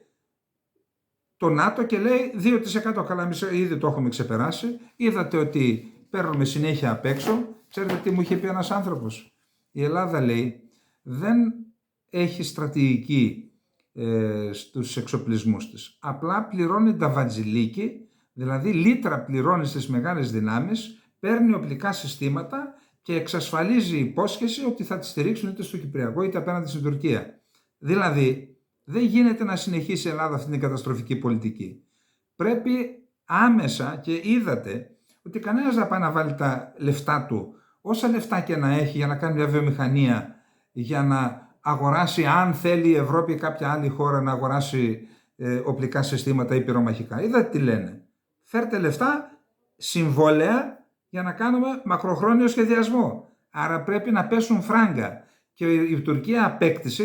το ΝΑΤΟ και λέει 2%, καλά εμείς ήδη το έχουμε ξεπεράσει. Είδατε ότι παίρνουμε συνέχεια απ' έξω. Ξέρετε τι μου είχε πει ένας άνθρωπος? Η Ελλάδα, λέει, δεν έχει στρατηγική στους εξοπλισμούς της. Απλά πληρώνει τα βατζιλίκι, δηλαδή λίτρα πληρώνει στις μεγάλες δυνάμεις, παίρνει οπλικά συστήματα και εξασφαλίζει υπόσχεση ότι θα τις στηρίξουν είτε στο Κυπριακό είτε απέναντι στην Τουρκία. Δηλαδή, δεν γίνεται να συνεχίσει η Ελλάδα αυτή την καταστροφική πολιτική. Πρέπει άμεσα, και είδατε ότι κανένας δεν πάει να βάλει τα λεφτά του, όσα λεφτά και να έχει, για να κάνει μια βιομηχανία, για να αγοράσει, αν θέλει η Ευρώπη ή κάποια άλλη χώρα να αγοράσει οπλικά συστήματα ή πυρομαχικά. Είδατε τι λένε? Φέρτε λεφτά, συμβόλαια, για να κάνουμε μακροχρόνιο σχεδιασμό. Άρα πρέπει να πέσουν φράγκα. Και η Τουρκία απέκτησε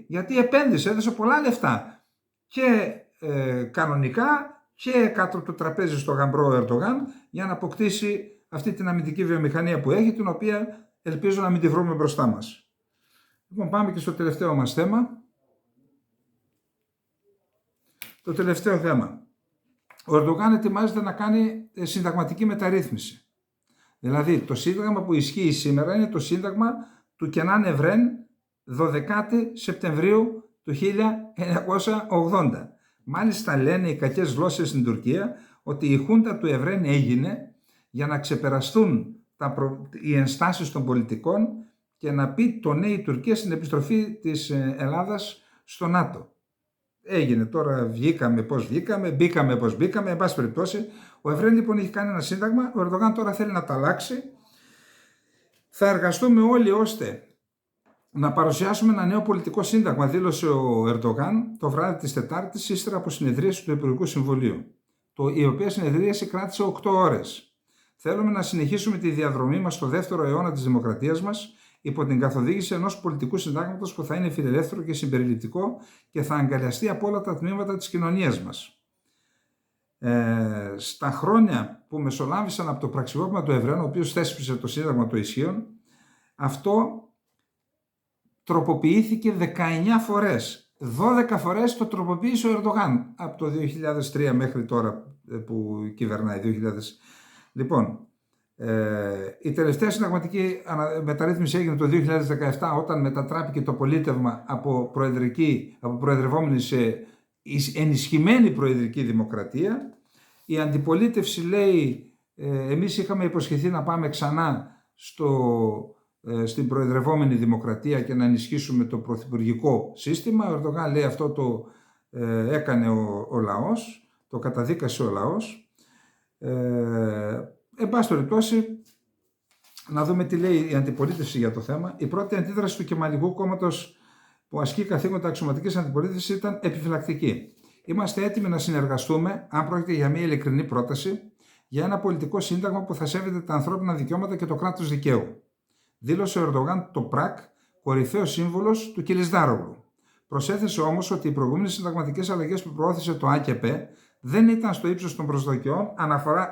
γιατί επένδυσε, έδωσε πολλά λεφτά. Και κανονικά και κάτω από το τραπέζι στο γαμπρό Ερντογάν, για να αποκτήσει αυτή την αμυντική βιομηχανία που έχει, την οποία ελπίζω να μην τη βρούμε μπροστά μας. Λοιπόν, πάμε και στο τελευταίο μας θέμα. Το τελευταίο θέμα. Ο Ερντογάν ετοιμάζεται να κάνει συνταγματική μεταρρύθμιση. Δηλαδή, το σύνταγμα που ισχύει σήμερα είναι το σύνταγμα του Κενάν Ευρέν 12 Σεπτεμβρίου του 1980. Μάλιστα λένε οι κακές γλώσσες στην Τουρκία ότι η χούντα του Ευρέν έγινε για να ξεπεραστούν οι ενστάσεις των πολιτικών και να πει το ναι η Τουρκία στην επιστροφή της Ελλάδας στο ΝΑΤΟ. Έγινε τώρα, βγήκαμε πώς βγήκαμε, μπήκαμε πώς μπήκαμε, εν πάση περιπτώσει. Ο Ευρέν λοιπόν έχει κάνει ένα σύνταγμα, ο Ερντογάν τώρα θέλει να τα αλλάξει. Θα εργαστούμε όλοι ώστε να παρουσιάσουμε ένα νέο πολιτικό σύνταγμα, δήλωσε ο Ερντογάν το βράδυ της Τετάρτης, ύστερα από συνεδρίαση του Υπουργικού Συμβουλίου, η οποία συνεδρίαση κράτησε 8 ώρες. Θέλουμε να συνεχίσουμε τη διαδρομή μας στο δεύτερο αιώνα της δημοκρατίας μας, υπό την καθοδήγηση ενός πολιτικού συντάγματος που θα είναι φιλελεύθερο και συμπεριληπτικό και θα αγκαλιαστεί από όλα τα τμήματα της κοινωνίας μας. Στα χρόνια που μεσολάβησαν από το πραξικόπημα του Ευρέν, ο οποίος θέσπισε το Σύνταγμα των Ισχύων, αυτό τροποποιήθηκε 19 φορές. 12 φορές το τροποποίησε ο Ερντογάν από το 2003 μέχρι τώρα που κυβερνάει. 2000. Λοιπόν, η τελευταία συνταγματική μεταρρύθμιση έγινε το 2017, όταν μετατράπηκε το πολίτευμα από προεδρευόμενη σε ενισχυμένη προεδρική δημοκρατία. Η αντιπολίτευση λέει, εμείς είχαμε υποσχεθεί να πάμε ξανά στην προεδρευόμενη δημοκρατία και να ενισχύσουμε το πρωθυπουργικό σύστημα. Ο Ερντογάν λέει αυτό το έκανε ο λαός, το καταδίκασε ο λαός. Εν πάση περιπτώσει, να δούμε τι λέει η αντιπολίτευση για το θέμα. Η πρώτη αντίδραση του Κεμαλικού κόμματος που ασκεί καθήκοντα αξιωματικής αντιπολίτευσης ήταν επιφυλακτική. Είμαστε έτοιμοι να συνεργαστούμε, αν πρόκειται για μια ειλικρινή πρόταση, για ένα πολιτικό σύνταγμα που θα σέβεται τα ανθρώπινα δικαιώματα και το κράτος δικαίου. Δήλωσε ο Ερντογάν το ΠΡΑΚ, κορυφαίος σύμβολος του Κιλισδάρογλου. Προσέθεσε όμως ότι οι προηγούμενες συνταγματικές αλλαγές που προώθησε το ΑΚΠ δεν ήταν στο ύψος των προσδοκιών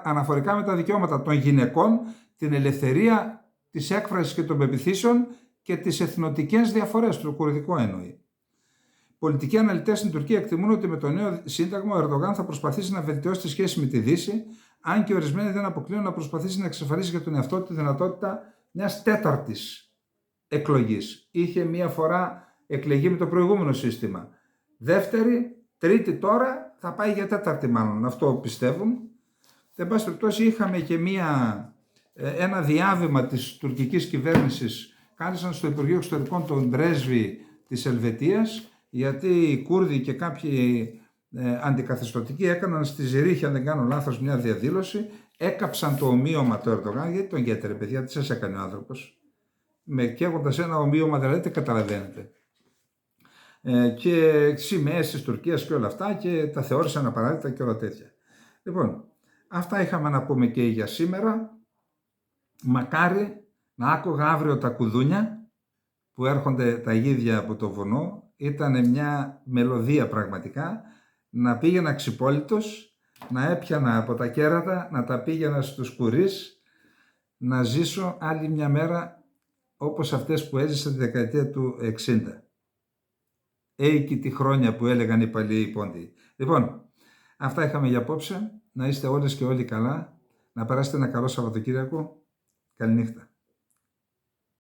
αναφορικά με τα δικαιώματα των γυναικών, την ελευθερία της έκφρασης και των πεποιθήσεων και τις εθνοτικές διαφορές, του κουρδικό εννοεί. Πολιτικοί αναλυτές στην Τουρκία εκτιμούν ότι με το νέο σύνταγμα ο Ερντογάν θα προσπαθήσει να βελτιώσει τη σχέση με τη Δύση, αν και ορισμένοι δεν αποκλείουν να προσπαθήσει να εξασφαλίσει για τον εαυτό του τη δυνατότητα μιας τέταρτης εκλογής. Είχε μία φορά εκλεγεί με το προηγούμενο σύστημα. Δεύτερη, τρίτη τώρα, θα πάει για τέταρτη μάλλον. Αυτό πιστεύουν. Εν πάση περιπτώσει, είχαμε και ένα διάβημα της τουρκικής κυβέρνησης. Κάλεσαν στο Υπουργείο Εξωτερικών τον πρέσβη της Ελβετίας, γιατί οι Κούρδοι και κάποιοι αντικαθεστωτικοί έκαναν στη Ζηρίχη, αν δεν κάνω λάθος, μια διαδήλωση, έκαψαν το ομοίωμα του Ερντογάν, γιατί τον γέτερε, παιδιά, τι σας έκανε ο άνθρωπος. Καίγοντας ένα ομοίωμα, δηλαδή, δεν καταλαβαίνετε. Και σημαίες της Τουρκίας και όλα αυτά, και τα θεώρησαν απαράδεκτα και όλα τέτοια. Λοιπόν, αυτά είχαμε να πούμε και για σήμερα. Μακάρι να άκουγα αύριο τα κουδούνια που έρχονται τα γίδια από το βουνό. Ήταν μια μελωδία πραγματικά. Να πήγαινα ξυπόλυτος, να έπιανα από τα κέρατα, να τα πήγαινα στους κουρίς, να ζήσω άλλη μια μέρα όπως αυτές που έζησα τη δεκαετία του 60. Έικη τη χρόνια που έλεγαν οι παλιοί πόντιοι. Λοιπόν, αυτά είχαμε για απόψε. Να είστε όλες και όλοι καλά. Να περάσετε ένα καλό Σαββατοκύριακο. Καληνύχτα.